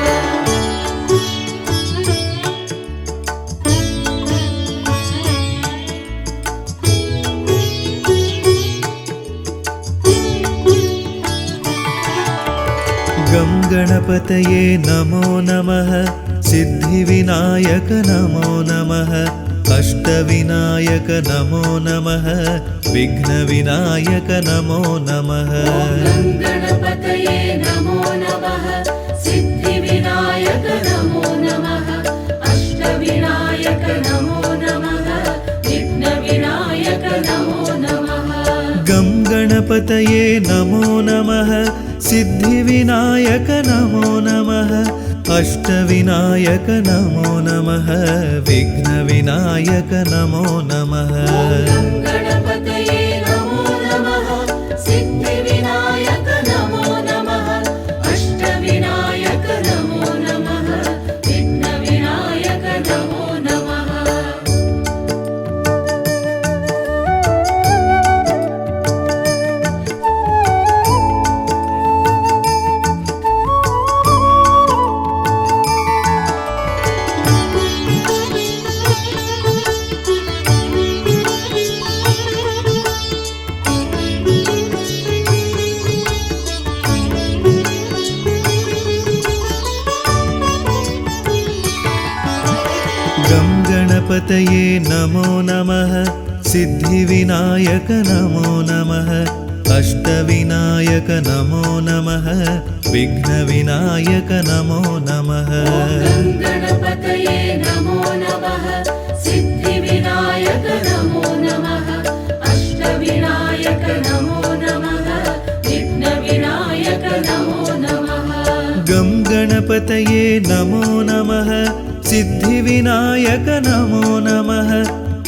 गं गणपतये नमो नमः सिद्धिविनायक नमो नमः अष्टविनायक नमो नमः विघ्नविनायक नमो नमः गं गणपतये नमो नमः सिद्धिविनायक नमो नमः अष्टविनायक नमो नमः विघ्नविनायक नमो नमः गं गणपतये नमो नमः सिद्धिविनायक नमो नमः अष्टविनायक नमो नमः विघ्नविनायक नमो नमः गं गणपतये नमो नमः सिद्धिविनायक नमो नमः गणपतये नमो नमः सिद्धिविनायक नमो नमः अष्टविनायक नमो नमः विघ्नविनायक नमो नमः गणपतये नमो नमः सिद्धिविनायक नमो नमः अष्टविनायक नमो नमः विघ्नविनायक नमो नमः गं गणपतये नमो नमः सिद्धिविनायक नमो नमः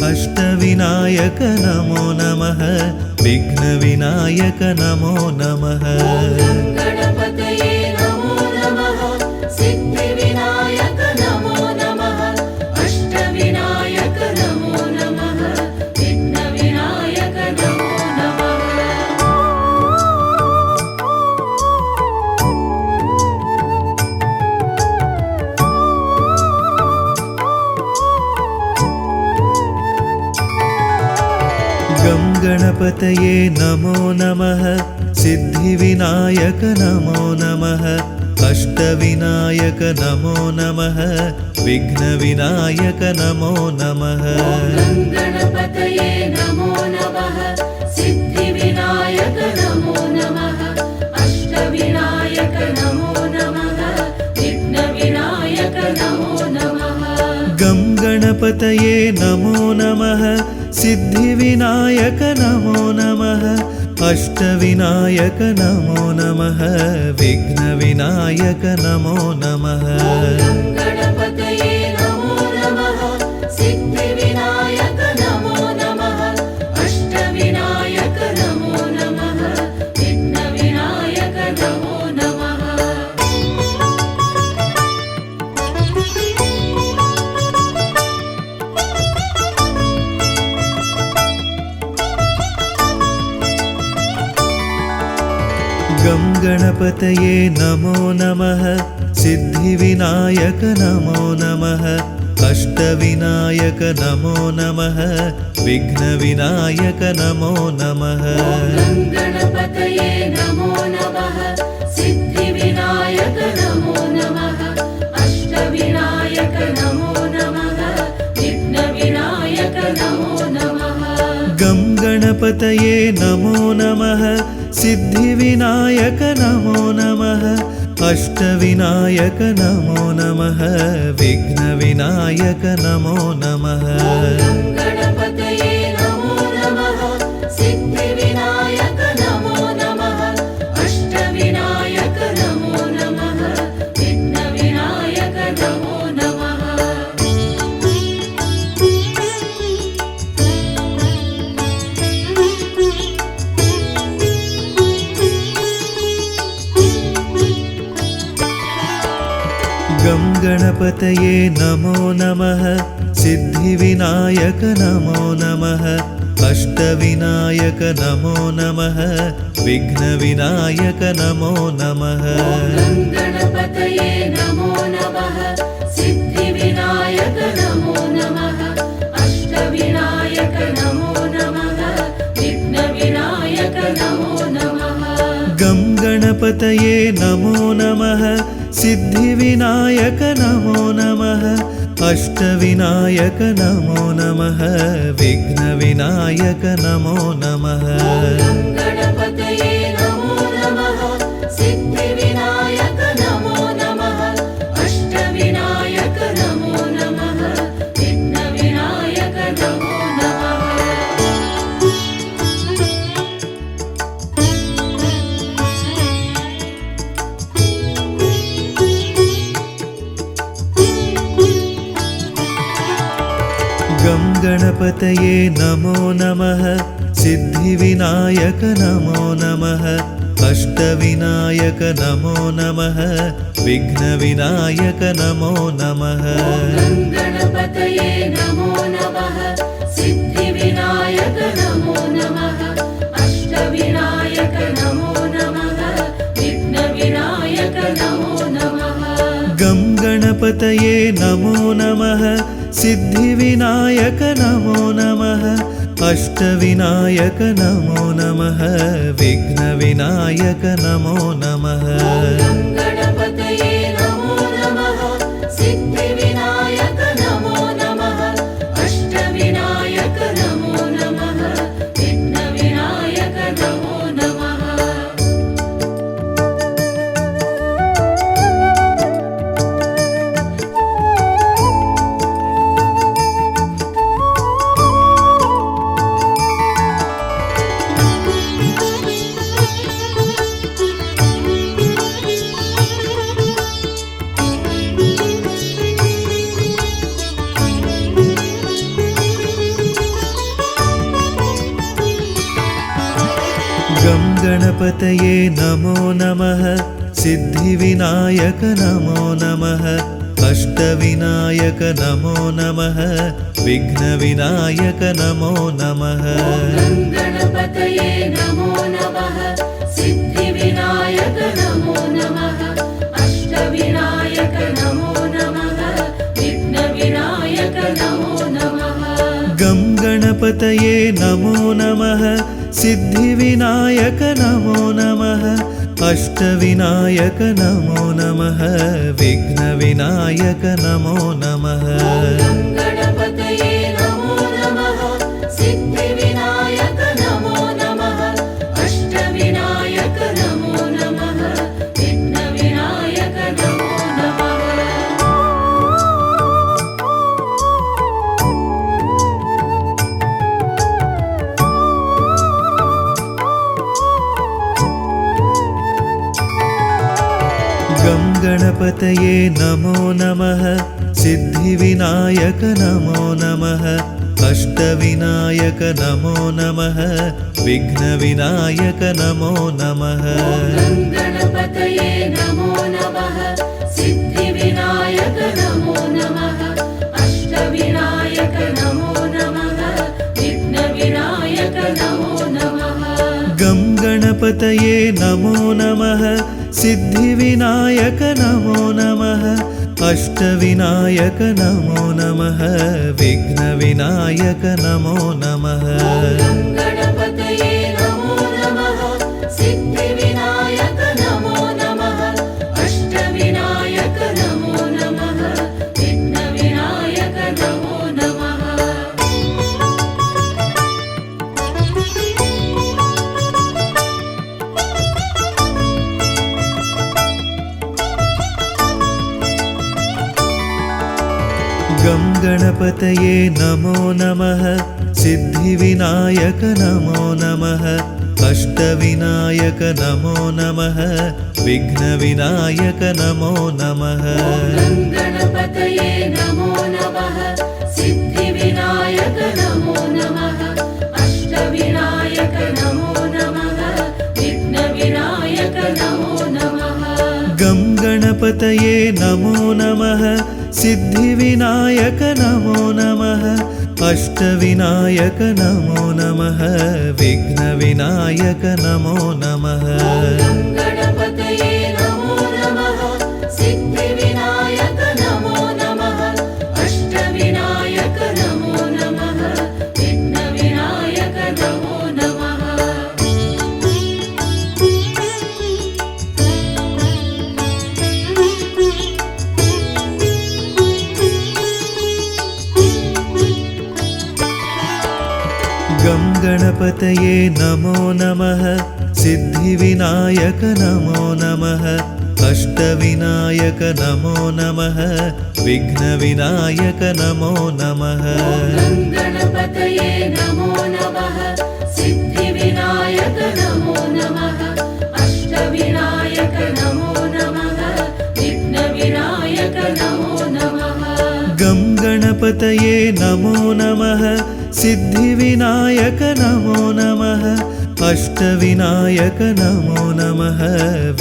अष्टविनायक नमो नमः विघ्नविनायक नमो नमः गणपतये नमो नमः सिद्धिविनायक नमो नमः अष्टविनायक नमो नमः विघ्नविनायक नमो नमः गं गणपतये नमो नमः सिद्धिविनायक नमो नमः अष्टविनायक नमो नमः विघ्नविनायक नमो नमः गणपतये नमो नमः सिद्धिविनायक नमो नमः अष्टविनायक नमो नमः विघ्नविनायक नमो नमः गं गणपतये नमो नमः सिद्धिविनायक नमो नमः अष्टविनायक नमो नमः विघ्नविनायक नमो नमः गणपतये नमो नमः सिद्धिविनायक नमो नमः अष्टविनायक नमो नमः विघ्नविनायक नमो नमः गं गणपतये नमो नमः सिद्धिविनायक नमो नमः अष्टविनायक नमो नमः विघ्नविनायक नमो नमः गणपतये नमो नमः सिद्धिविनायक नमो नमः अष्टविनायक नमो नमः विघ्नविनायक नमो नमः गं गणपतये नमो नमः सिद्धिविनायक नमो नमः अष्टविनायक नमो नमः विघ्नविनायक नमो नमः गणपतये नमो नमः सिद्धिविनायक नमो नमः अष्टविनायक नमो नमः विघ्नविनायक नमो नमः गं गणपतये नमो नमः सिद्धिविनायक नमो नमः अष्टविनायक नमो नमः विघ्नविनायक नमो नमः गणपतये नमो नमः सिद्धिविनायक नमो नमः अष्टविनायक नमो नमः विघ्नविनायक नमो नमः गं गणपतये नमो नमः सिद्धिविनायक नमो नमः अष्टविनायक नमो नमः विघ्नविनायक नमो नमः गणपतये नमो नमः सिद्धिविनायक नमो नमः अष्टविनायक नमो नमः विघ्नविनायक नमो नमः गं गणपतये नमो नमः सिद्धिविनायक नमो नमः अष्टविनायक नमो नमः विघ्नविनायक नमो नमः गणपतये नमो नमः सिद्धिविनायक नमो नमः अष्टविनायक नमो नमः विघ्नविनायक नमो नमः गं गणपतये नमो नमः सिद्धिविनायक नमो नमः अष्टविनायक नमो नमः विघ्नविनायक नमो नमः गणपतये नमो नमः सिद्धिविनायक नमो नमः गणपतये नमो नमः सिद्धिविनायक नमो नमः अष्टविनायक नमो नमः विघ्नविनायक नमो नमः गणपतये नमो नमः सिद्धिविनायक नमो नमः अष्टविनायक नमो नमः विघ्नविनायक नमो नमः गं गणपतये नमो नमः सिद्धिविनायक नमो नमः अष्टविनायक नमो नमः विघ्नविनायक नमो नमः गणपतये नमो नमः सिद्धिविनायक नमो नमः अष्टविनायक नमो नमः विघ्नविनायक नमो नमः गं गणपतये नमो नमः सिद्धिविनायक नमो नमः अष्टविनायक नमो नमः विघ्नविनायक नमो नमः गणपतये नमो नमः सिद्धिविनायक नमो नमः अष्टविनायक नमो नमः विघ्नविनायक नमो नमः गं गणपतये नमो नमः सिद्धिविनायक नमो नमः अष्टविनायक नमो नमः विघ्नविनायक नमो नमः गणपतये नमो नमः सिद्धिविनायक नमो नमः अष्टविनायक नमो नमः विघ्नविनायक नमो नमः गं गणपतये नमो नमः सिद्धिविनायक नमो नमः अष्टविनायक नमो नमः विघ्नविनायक नमो नमः गणपतये नमो नमः सिद्धिविनायक नमो नमः अष्टविनायक नमो नमः विघ्नविनायक नमो नमः गं गणपतये नमो नमः सिद्धिविनायक नमो नमः अष्टविनायक नमो नमः विघ्नविनायक नमो नमः गणपतये नमो नमः सिद्धिविनायक नमो नमः अष्टविनायक नमो नमः विघ्नविनायक नमो नमः गं गणपतये नमो नमः सिद्धिविनायक नमो नमः अष्टविनायक नमो नमः विघ्नविनायक नमो नमः गणपतये नमो नमः सिद्धिविनायक नमो नमः अष्टविनायक नमो नमः विघ्नविनायक नमो नमः गं गणपतये नमो नमः सिद्धिविनायक नमो नमः अष्टविनायक नमो नमः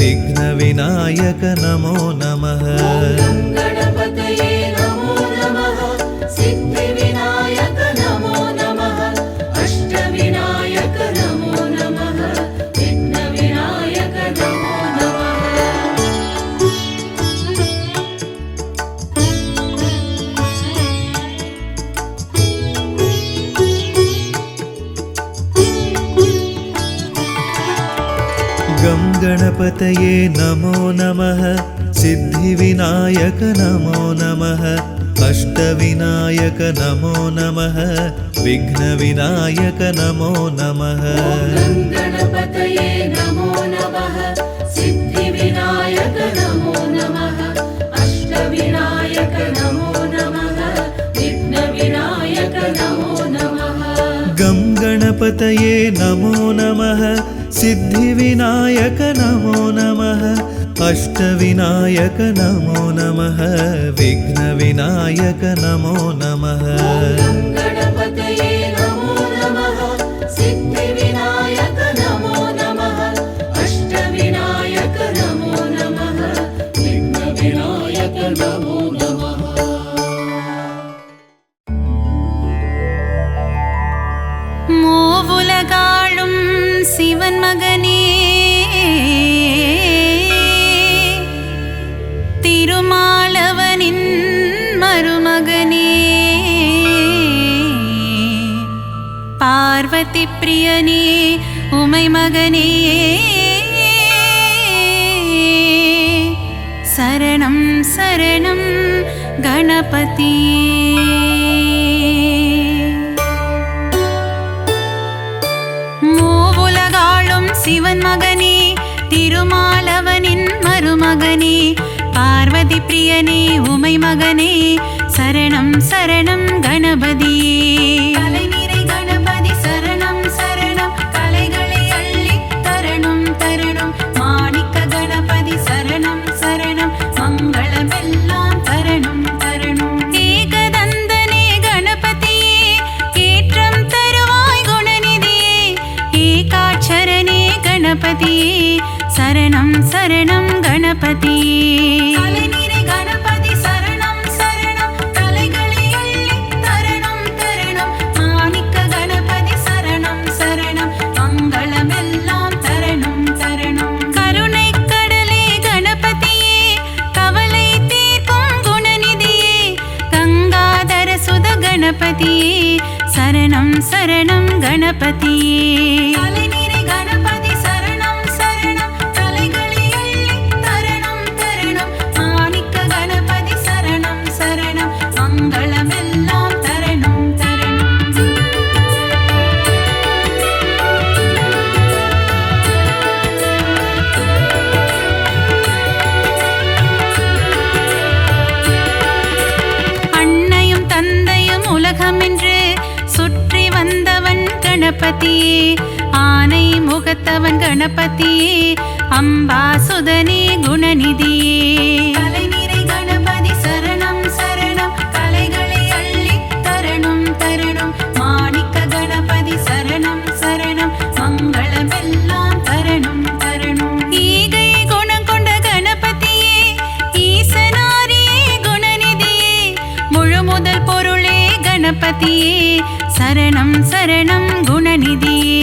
विघ्नविनायक नमो नमः गणपतये नमो नमः सिद्धिविनायक नमो नमः अष्टविनायक नमो नमः विघ्नविनायक नमो नमः गं गणपतये नमो नमः सिद्धिविनायक नमो नमः अष्टविनायक नमो नमः विघ्नविनायक नमो नमः गणपतये नमो नमः सिद्धिविनायक नमो नमः अष्टविनायक नमो नमः विघ्नविनायक नमो नमः गं गणपतये नमो नमः सिद्धिविनायक नमो नमः अष्टविनायक नमो नमः विघ्नविनायक नमो नमः गणपतये नमो नमः सिद्धिविनायक नमो नमः பார்வதி பிரியனே உமை மகனே சரணம் சரணம் கணபதியே. மூவுலகாளும் சிவன் மகனே திருமாலவனின் மருமகனே பார்வதி பிரியனே உமை மகனே சரணம் சரணம் கணபதியே. கலைநிறை கணபதி சரணம் சரணம் கலைகளை அள்ளி தரணும் தரணும் மாணிக்க கணபதி சரணம் சரணம் மங்களமெல்லாம் தரணும் தரணும். ஏகதந்தனே கணபதியே ஏற்றம் தருவாய் குணநிதியே ஏகாட்சரனே கணபதியே சரணம் சரணம் கணபதியே. கலைநிறை கணபதி சரணம் சரணம் கலைகளை அள்ளி தரணும் தரணும் மாணிக்க கணபதி சரணம் சரணம் மங்களமெல்லாம் தரணும் தரணும். கருணை கடலே கணபதியே கவலை தீர்க்கும் குணநிதியே கங்காதர சுத கணபதியே சரணம் சரணம் கணபதியே. கலைநிறை கணபதி சரணம் சரணம் கலைகளை அள்ளி தரணும் தரணும் மாணிக்க கணபதி சரணம் சரணம் மங்களமெல்லாம் தரணும் தரணும். அன்னையும் தந்தையும் உலகமென்று சுற்றி வந்தவன் கணபதியே ஆனை முகத்தவன் கணபதியே அம்பாசுதனே குணநிதியே. கலைநிறை கணபதி சரணம் சரணம் கலைகளை அள்ளி தரணும் தரணும் மாணிக்க கணபதி சரணம் சரணம் மங்களமெல்லாம் தரணும் தரணும். ஈகை குணம் கொண்ட கணபதியே ஈசனாரியே குணநிதியே முழு முதல் பொருளே கணபதியே சரணம் சரணம் குணநிதியே.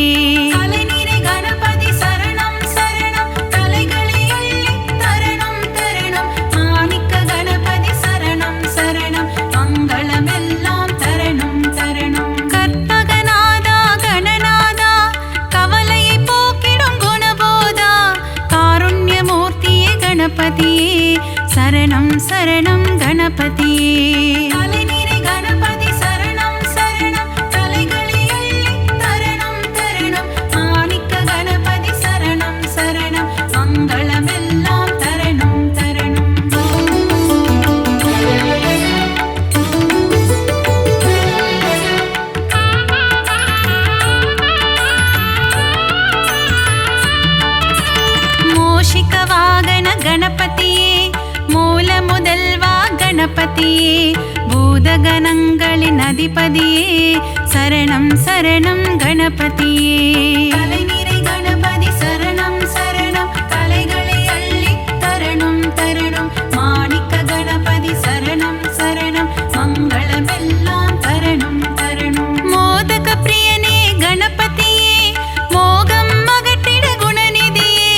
கலைநிறை கணபதி சரணம் சரணம் கலைகளை அள்ளி தரணும் தரணும் மாணிக்க கணபதி சரணம் சரணம் மங்களமெல்லாம் தரணும் தரணும். கற்பகநாதா கணநாதா கவலையை போக்கிடும் குணபோதா காருண்யமூர்த்தியே கணபதியே சரணம் சரணம் கணபதியே. கலைநிறை கணபதி சரணம் சரணம் கலைகளை அள்ளி தரணும் தரணும் மாணிக்க கணபதி சரணம் சரணம் மங்களமெல்லாம் தரணும் தரணும். மோஷிக வாகன கணபதியே மூல முதல்வா கணபதியே பூதகணங்களின் அதிபதியே சரணம் சரணம் கணபதியே. கலைநிறை கணபதி சரணம் சரணம் கலைகளை அள்ளி தரணும் தரணும் மாணிக்க கணபதி சரணம் சரணம் மங்களமெல்லாம் தரணும் தரணும். மோதக பிரியனே கணபதியே மோகம் அகற்றிட குணநிதியே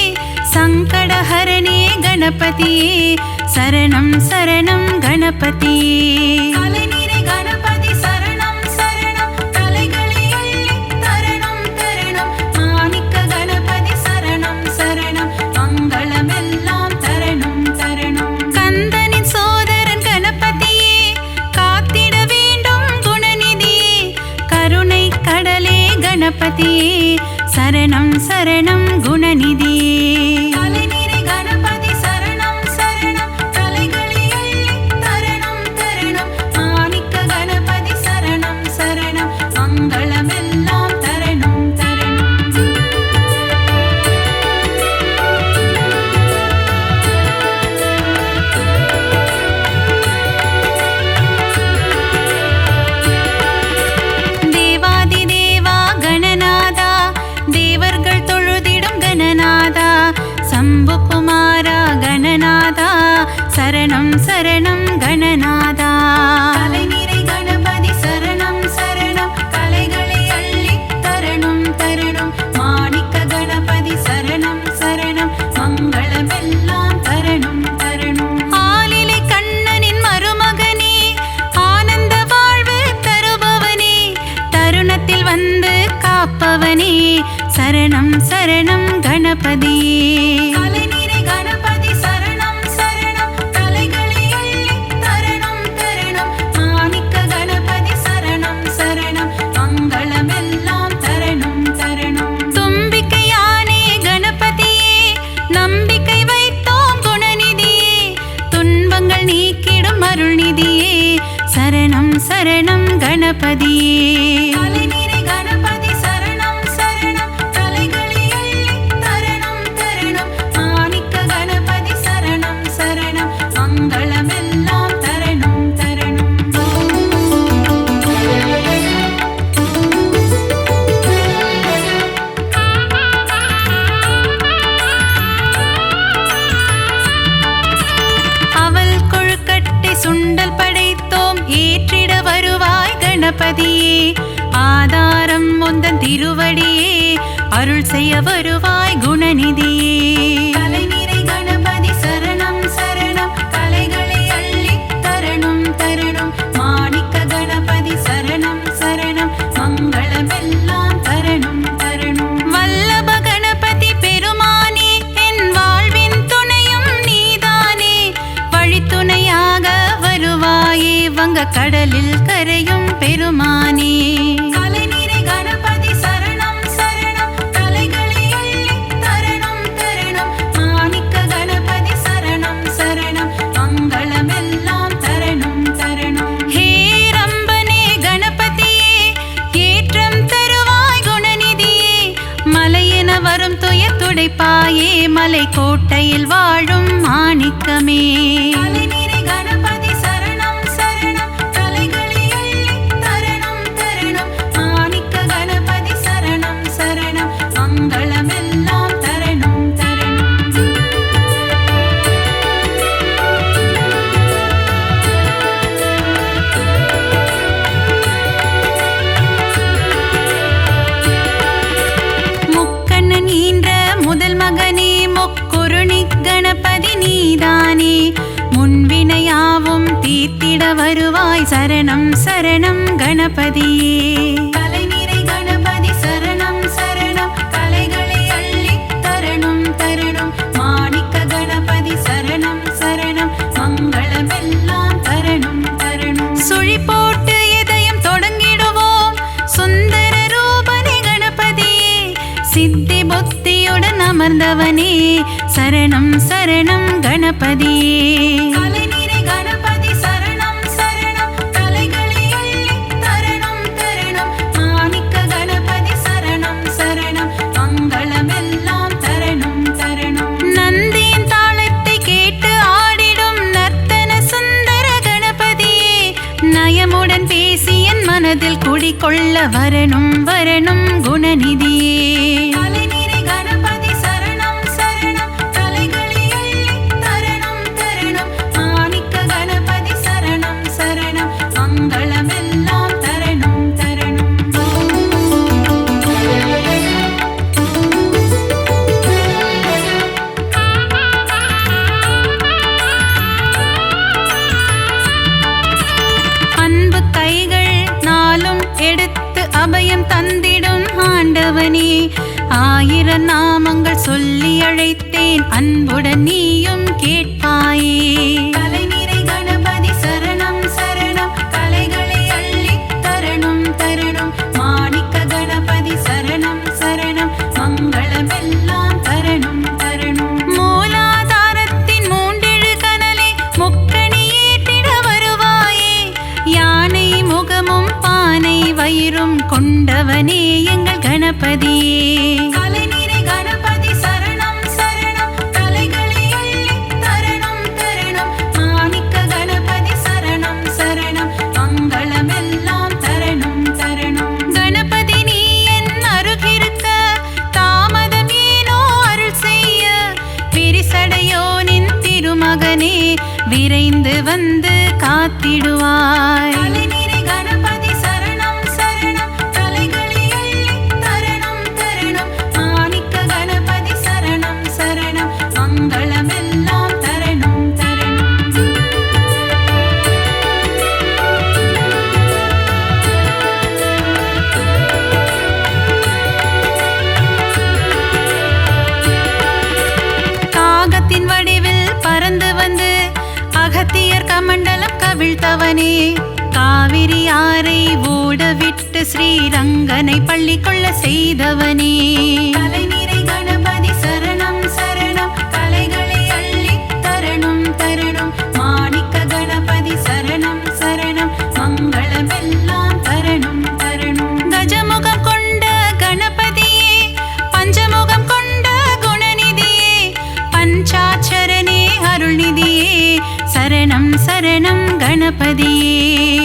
சங்கடஹரணே கணபதியே சரணம் சரணம் கணபதியே. கலைநிறை கணபதி சரணம் சரணம் கலைகளை அள்ளி தரணும் தரணும் மாணிக்க கணபதி சரணம் சரணம் மங்களமெல்லாம் தரணும் தரணும். கந்தனின் சோதரன் கணபதியே காத்திட வேண்டும் குணநிதியே கருணை கடலே கணபதியே சரணம் சரணம் குணநிதியே. கலைநிறை கணபதி சரணம் சரணம் கலைகளை அள்ளி தரணும் தரணும் மாணிக்க சரணம் கணபதியே. தலைநிறை கணபதி சரணம் சரணம் தலைகளை அள்ளித் தரணும் தரணும். மாணிக்க கணபதி சரணம் சரணம் மங்களமெல்லாம் தரணும் தரணும். அவல் கொழுக்கட்டை சுண்டல் படைத்தோம் ஏற்றிட வருவாய் கணபதியே. ஆதாரம் முந்தன் திருவடியே அருள் செய்ய வருவாய் குணநிதியே. தலைநிறை கணபதி சரணம் சரணம் கலைகளை அள்ளித் தரணும் தரணும். மாணிக்க கணபதி சரணம் சரணம் மங்களமெல்லாம் தரணும் தரணும். வல்லப கணபதி பெருமானே என் வாழ்வின் துணையும் நீதானே. வழித்துணையாக வருவாயே வங்க கடலில் கரையும் பெருமானே. தலைநிறை கணபதி சரணம் சரணம் கலைகளை அள்ளித் தரணும் தரணும். மாணிக்க கணபதி சரணம் சரணம் மங்களமெல்லாம் தரணும் தரணும். ஹே ரம்பனே கணபதியே ஏற்றம் தருவாய் குணநிதியே. மலையென வரும் துயர் துடைப்பாயே மலை கோட்டையில் வாழும் மாணிக்கமே. தலைநிறை கணபதி சரணம் சரணம் கலைகளை அள்ளித் தரணும் தரணும். மாணிக்க கணபதி சரணம் சரணம் மங்களமெல்லாம் தரணும் தரணும். முக்கண்ணன் ஈன்ற முதல் மகனே முக்குருணி கணபதி நீதானே. முன்வினையாவும் தீர்த்திட வருவாய் சரணம் சரணம் கணபதியே. தலைநிறை கணபதி சரணம் சரணம் கலைகளை அள்ளித் தரணும் தரணும். மாணிக்க கணபதி சரணம் சரணம் மங்களமெல்லாம் தரணும் தரணும். சுழி போட்டு இதயம் தொடங்கிடுவோம் சுந்தர ரூபனே கணபதியே. சித்தி புத்தியுடன் அமர்ந்தவனே சரணம் சரணம் கணபதியே. தலைநிறை கணபதி சரணம் சரணம் கலைகளை அள்ளித் தரணும் தரணும். மாணிக்க கணபதி சரணம் சரணம் மங்களமெல்லாம் தரணும் தரணும். நந்தியின் தாளத்தை கேட்டு ஆடிடும் நர்த்தன சுந்தர கணபதியே. நயமுடன் பேசி என் மனதில் குடிகொள்ள வரணும் வரணும் குணநிதியே. தலைநிறை கணபதி சரணம் சரணம் கலைகளை அள்ளித் தரணும் தரணும். மாணிக்க கணபதி சரணம் சரணம் மங்களமெல்லாம் தரணும் தரணும். அன்பு கைகள் நாளும் எடுத்து அபயம் தந்திடும் ஆண்டவனே. ஆயிரம் நாமங்கள் சொல்லி அழைத்தேன் அன்புடன் நீயும் கேட்பாயே. தலைநிறை கணபதி சரணம் சரணம் கலைகளை அள்ளித் தரணும் தரணும். மாணிக்க கணபதி சரணம் சரணம் மங்களமெல்லாம் தரணும் தரணும். மூலாதாரத்தின் மூண்டெழு கனலை முக்கணி ஏற்றிட வருவாயே. யானை முகமும் பானை வயிறும் கொண்டவனே எங்கள் கணபதியே. தலைநிறை கணபதி சரணம் சரணம் கலைகளை அள்ளித் தரணும் தரணும். மாணிக்க கணபதி சரணம் சரணம் மங்களமெல்லாம் தரணும் தரணும். கணபதி நீ என் அருகிருக்க தாமதம் ஏனோ அருள் செய்ய. விரிசடையோனின் திருமகனே விரைந்து வந்து காத்திடுவாய். தலைநிறை கணபதி சரணம் சரணம் கலைகளை அள்ளித் தரணும் தரணும். மாணிக்க கணபதி சரணம் சரணம் மங்களமெல்லாம் தரணும் தரணும். காகத்தின் வடிவில் பறந்து வந்து அகத்தியர் கமண்டலம் கவிழ்த்தவனே. காவிரி ஆரை ஓடவிட்டு ஸ்ரீரங்கனை பள்ளி கொள்ள செய்தவனே. தலைநிறை கணபதி சரணம் சரணம் கலைகளை அள்ளித் தரணும் தரணும். மாணிக்க கணபதி சரணம் சரணம் மங்களமே கணபதியே.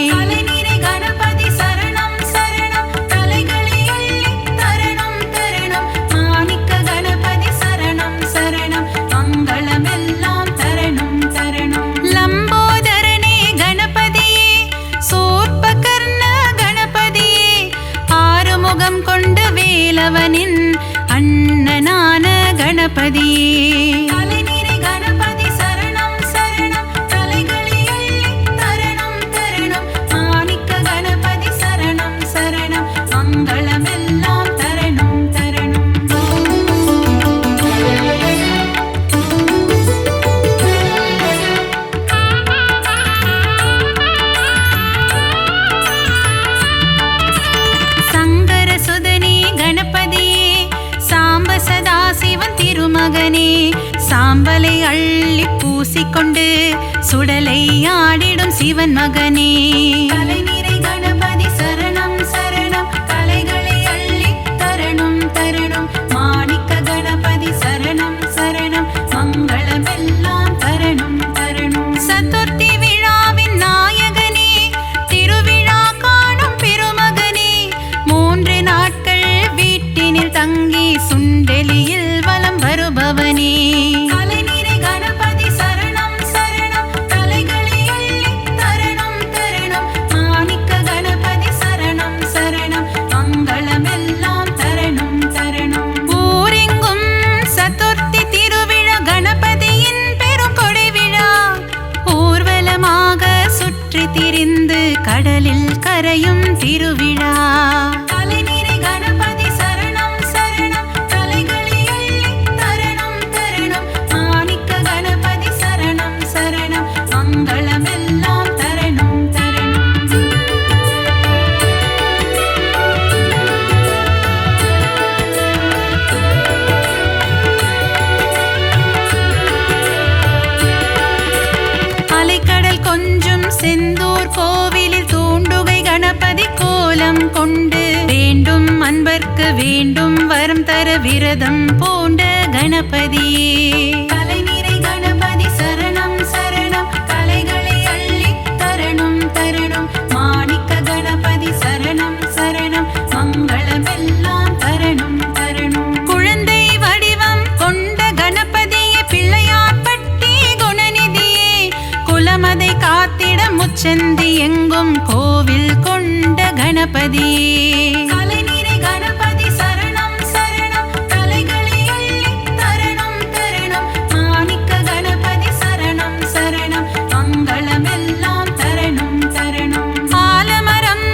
தலைநிறை கணபதி சரணம் சரணம், தலைகளை அள்ளித் தரணும் தரணும். மாணிக்க கணபதி சரணம் சரணம், மங்களமெல்லாம் தரணும் தரணும். லம்போதரனே கணபதியே, சூர்பகர்ண கணபதியே, ஆறுமுகம் கொண்ட வேலவனின் அண்ணனான கணபதியே. தலைநிறை கணபதி சரணம் சரணம், தலைகளை அள்ளித் தரணும் தரணும். மாணிக்க கணபதி சரணம் சரணம், மங்களமெல்லாம் தரணும் தரணும். சங்கர சுதனே கணபதியே, சாம்ப சதாசிவன் திருமகனே, சாம்பலை அள்ளி பூசிக்கொண்டு சுடலை ஆடிடும் சிவன் மகனே. தலைநிறை கணபதி சரணம் சரணம், தலைகளை அள்ளித் தரணும் தரணும். மாணிக்க கணபதி சரணம் சரணம், மங்களமெல்லாம் தரணும் தரணும். சதுர்த்தி விழாவின் நாயகனே, திருவிழா காணும் பெருமகனே, 3 நாட்கள் வீட்டினில் தங்கி சுண்டெலியில் வலம் வருபவனே. தலைநிறை கணபதி சரணம் சரணம், தலைகளை அள்ளித் தரணும் தரணும். மாணிக்க கணபதி சரணம் சரணம், மங்களமெல்லாம் தரணும் தரணும். ஊரெங்கும் சதுர்த்தி திருவிழா, கணபதியின் பெரும் கொடை விழா, ஊர்வலமாக சுற்றி திரிந்து கடலில் கரையும் திருவிழா. தலைநிறை கணபதி சரணம் சரணம், தலைகளை அள்ளித் தரணும் தரணும். மாணிக்க கணபதி சரணம் சரணம், மங்களமெல்லாம் தரணும் தரணும். அலைக்கடல் கொஞ்சும் செந்தூர் கோவிலில் தூண்டுகை கணபதி கோலம் கொண்டு வேண்டும் அன்பர்க்கு வேண்டும் வரம் தர விரதம் பூண்ட கணபதியே. தலைநிறை கணபதி சரணம் சரணம், தலைகளை அள்ளித் தரணும் தரணும். மாணிக்க கணபதி சரணம் சரணம், மங்களமெல்லாம் தரணும் தரணும். குழந்தை வடிவம் கொண்ட கணபதியே, பிள்ளையார்பட்டி குணநிதியே, குலமதை காத்திட முச்சந்தி எங்கும் கோவில் கொண்ட கணபதியே. தலைநிறை கணபதி சரணம் சரணம், தலைகளை அள்ளித் தரணும் தரணும். மாணிக்க கணபதி சரணம் சரணம், மங்களமெல்லாம் தரணும் தரணும். ஆலமரம்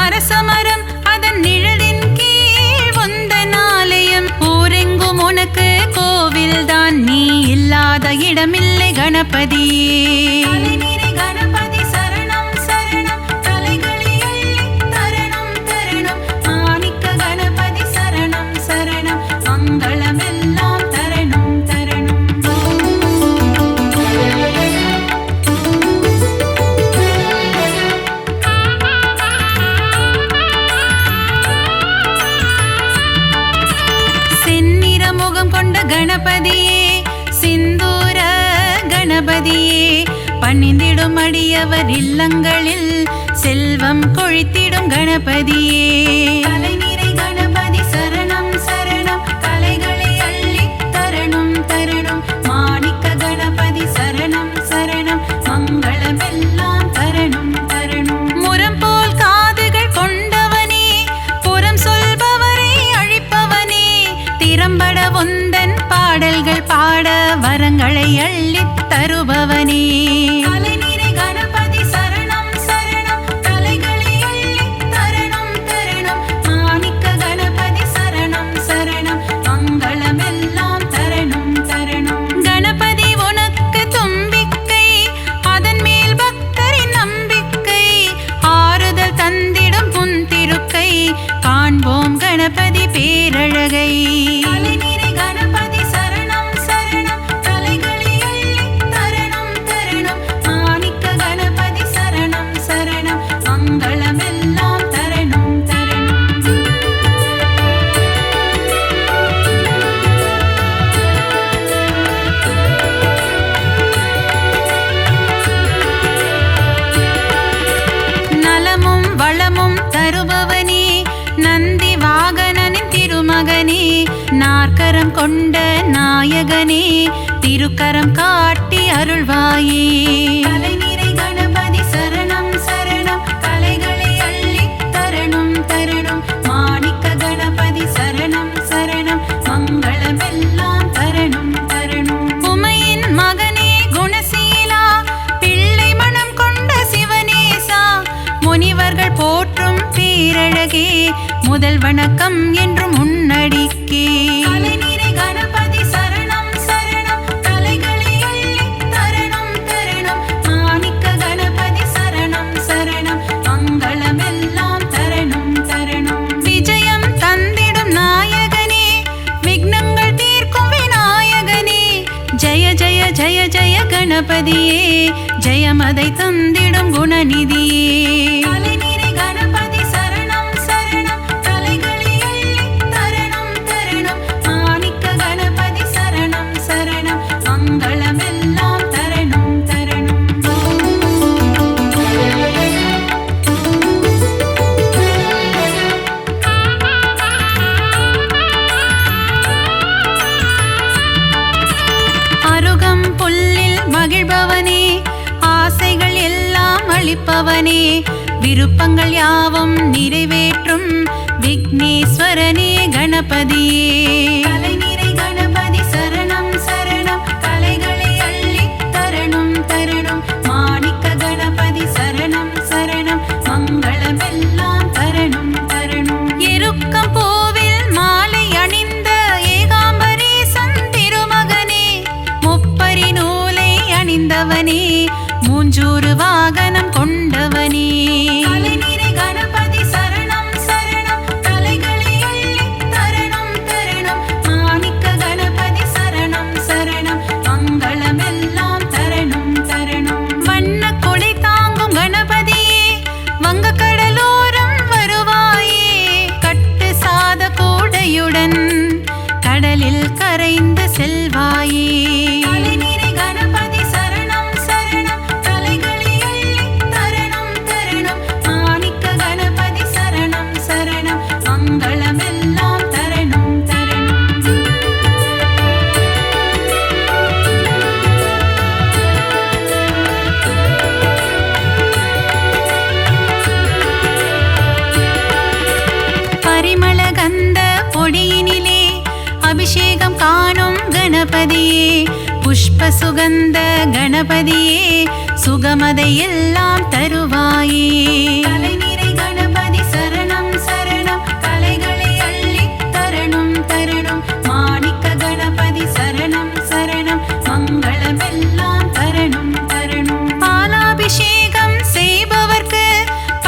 அரசமரம் அதன் நிழலின் கீழ் உந்தன் ஆலயம், ஊரெங்கும் உனக்கு கோவில்தான், நீ இல்லாத இடமில்லை கணபதியே. தலைநிறை கணபதி சரணம் சரணம், தலைகளை அள்ளித் தரணும் தரணும். மாணிக்க கணபதி சரணம் சரணம், மங்களமெல்லாம் தரணும் தரணும். செந்நிற முகம் கொண்ட கணபதியே, சிந்தூர கணபதியே, பணிந்திடும் அடியவர் இல்லங்களில் செல்வம் கொழித்திடும் கணபதியே. தலைநிறை கணபதி சரணம் சரணம், தலைகளை அள்ளித் தரணும் தரணும். மாணிக்க கணபதி சரணம் சரணம், மங்களமெல்லாம் தரணும் தரணும். முரம் போல் காதுகள் கொண்டவனே, புறம் சொல்பவரை அழிப்பவனே, திறம்பட உந்தன் பாடல்கள் பாட வரங்களை அள்ளித் தருபவனே. தலைநிறை கணபதி சரணம் சரணம், தலைகளை அள்ளித் தரணும் தரணும். மாணிக்க கணபதி சரணம் சரணம், மங்களமெல்லாம் தரணும் தரணும். கணபதி உனக்கு தும்பிக்கை, அதன் மேல் பக்தரின் நம்பிக்கை, ஆறுதல் தந்திடும் புன் திருக்கை, காண்போம் கணபதி பேரழகை. தலைநிறை கணபதி சரணம் சரணம், தலைகளை அள்ளித் தரணும் தரணும். திருக்கரம் கொண்ட நாயகனே திருக்கரம் காட்டி அருள்வாயே. தலைநிறை கணபதி சரணம் சரணம் கலைகளை அள்ளி தரணும் தரணும். மாணிக்க கணபதி சரணம் சரணம் மங்களமெல்லாம் தரணும் தரணும். உமையின் மகனே குணசீலா பிள்ளை மனம் கொண்ட சிவனேசா முனிவர்கள் போற்றும் பேரழகே முதல் வணக்கம் என்றும் முன்னடிக்கே. தலைநிறை கணபதி சரணம் சரணம் கலைகளை அள்ளி தரணும் தரணும். மாணிக்க கணபதி சரணம் சரணம் மங்களமெல்லாம் தரணும் தரணும். விஜயம் தந்திடும் நாயகனே விக்னங்கள் தீர்க்கும் விநாயகனே ஜெய ஜெய ஜெய ஜெய கணபதியே ஜெயமதை தந்திடும் குணநிதியே. தலைநிறை கணபதி சரணம் சரணம் கலைகளை அள்ளி தரணும் தரணும். மாணிக்க கணபதி சரணம் சரணம் மங்களமெல்லாம் தரணும் தரணும். அருகம் புல்லில் மகிழ்பவனே ஆசைகள் எல்லாம் அளிப்பவனே விருப்பங்கள் யாவும் நிறைவேற்றும் விக்னேஸ்வரனே கணபதியே. தலைநிறை கணபதி சரணம் சரணம் கலைகளை அள்ளி தரணும் தரணும். மாணிக்க கணபதி சரணம் சரணம் மங்களமெல்லாம் தரணும் தரணும். எருக்கம் பூவில் மாலை அணிந்த ஏகாம்பரேசன் திருமகனே முப்பரி நூலை அணிந்தவனே மூஞ்சூறு வாகனம் கொண்டவனே. தலைநிறை கணபதி சரணம் சரணம் கலைகளை அள்ளி தரணும் தரணும். மாணிக்க கணபதி சரணம் சரணம் மங்களமெல்லாம் தரணும் தரணும். வண்ண கொடை தாங்கும் கணபதியே வங்க கடலோரம் வருவாயே கட்டு சாத கூடையுடன் கடலில் கரைந்து செல்வாயே. தலைநிறை கணபதி சரணம் சரணம் கலைகளை அள்ளி தரணும் தரணும். மாணிக்க கணபதி சரணம் சரணம் மங்களமெல்லாம் தரணும் தரணும். பரிமள கந்த பொடியினிலே அபிஷேகம் காணும் கணபதியே புஷ்ப சுகந்த கணபதியே சுகமதை எல்லாம் தருவாயே. தலைநிறை கணபதி சரணம் சரணம் கலைகளை அள்ளி தரணும் தரணும். மாணிக்க கணபதி சரணம் சரணம் மங்களமெல்லாம் தரணும் தரணும். பாலாபிஷேகம் செய்பவர்க்கு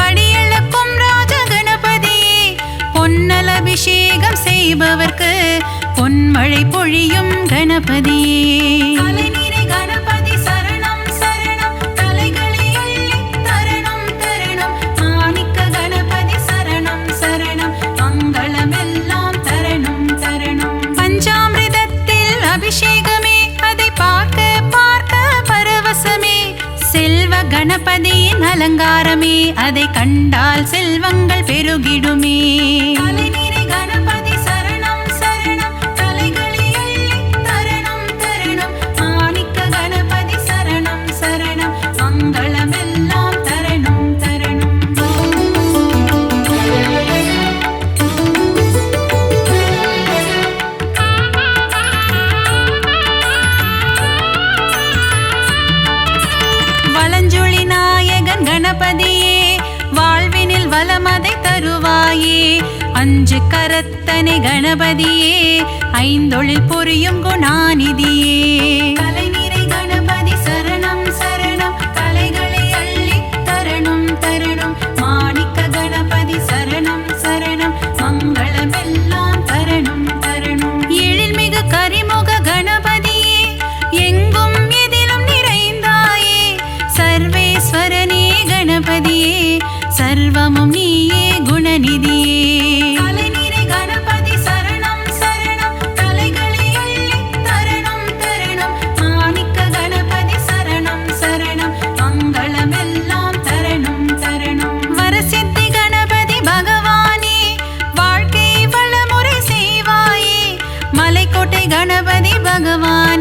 படியளக்கும் ராஜ கணபதியே பொன்னல் அபிஷேகம் செய்பவர்க்கு பொன்மழை பொழியும் கணபதியே. தலைநிறை கணபதி சரணம் சரணம் கலைகளை அள்ளி தரணும் தரணும். மாணிக்க கணபதி சரணம் சரணம் மங்களமெல்லாம் தரணும் தரணும். பஞ்சாமிர்தத்தில் அபிஷேகமே அதை பார்க்க பார்க்க பரவசமே செல்வ கணபதியின் அலங்காரமே அதை கண்டால் செல்வங்கள் பெருகிடுமே. தலைநிறை கணபதி சரணம் சரணம் கலைகளை அள்ளி தரணும் தரணும். மாணிக்க கணபதி சரணம் சரணம் மங்களமெல்லாம் தரணும் தரணும். வலஞ்சுழி நாயகன் கணபதியே வாழ்வினில் வளமதை தருவாயே அஞ்சு கரத்தனை கணபதியே ஐந்தொழில் புரியும் குணாநிதியே. தலைநிறை கணபதி சரணம் சரணம் கலைகளை அள்ளி தரணும் தரணும். மாணிக்க கணபதி சரணம் சரணம் மங்களமெல்லாம் தரணும் தரணும். எழில்மிகு கரிமுக கணபதியே எங்கும் எதிலும் நிறைந்தாயே சர்வேஸ்வரனே கணபதியே சர்வமும் நீயே குணநிதியே. தலைநிறை கணபதி சரணம் சரணம் கலைகளை அள்ளி தரணும் தரணும். गणपति भगवाने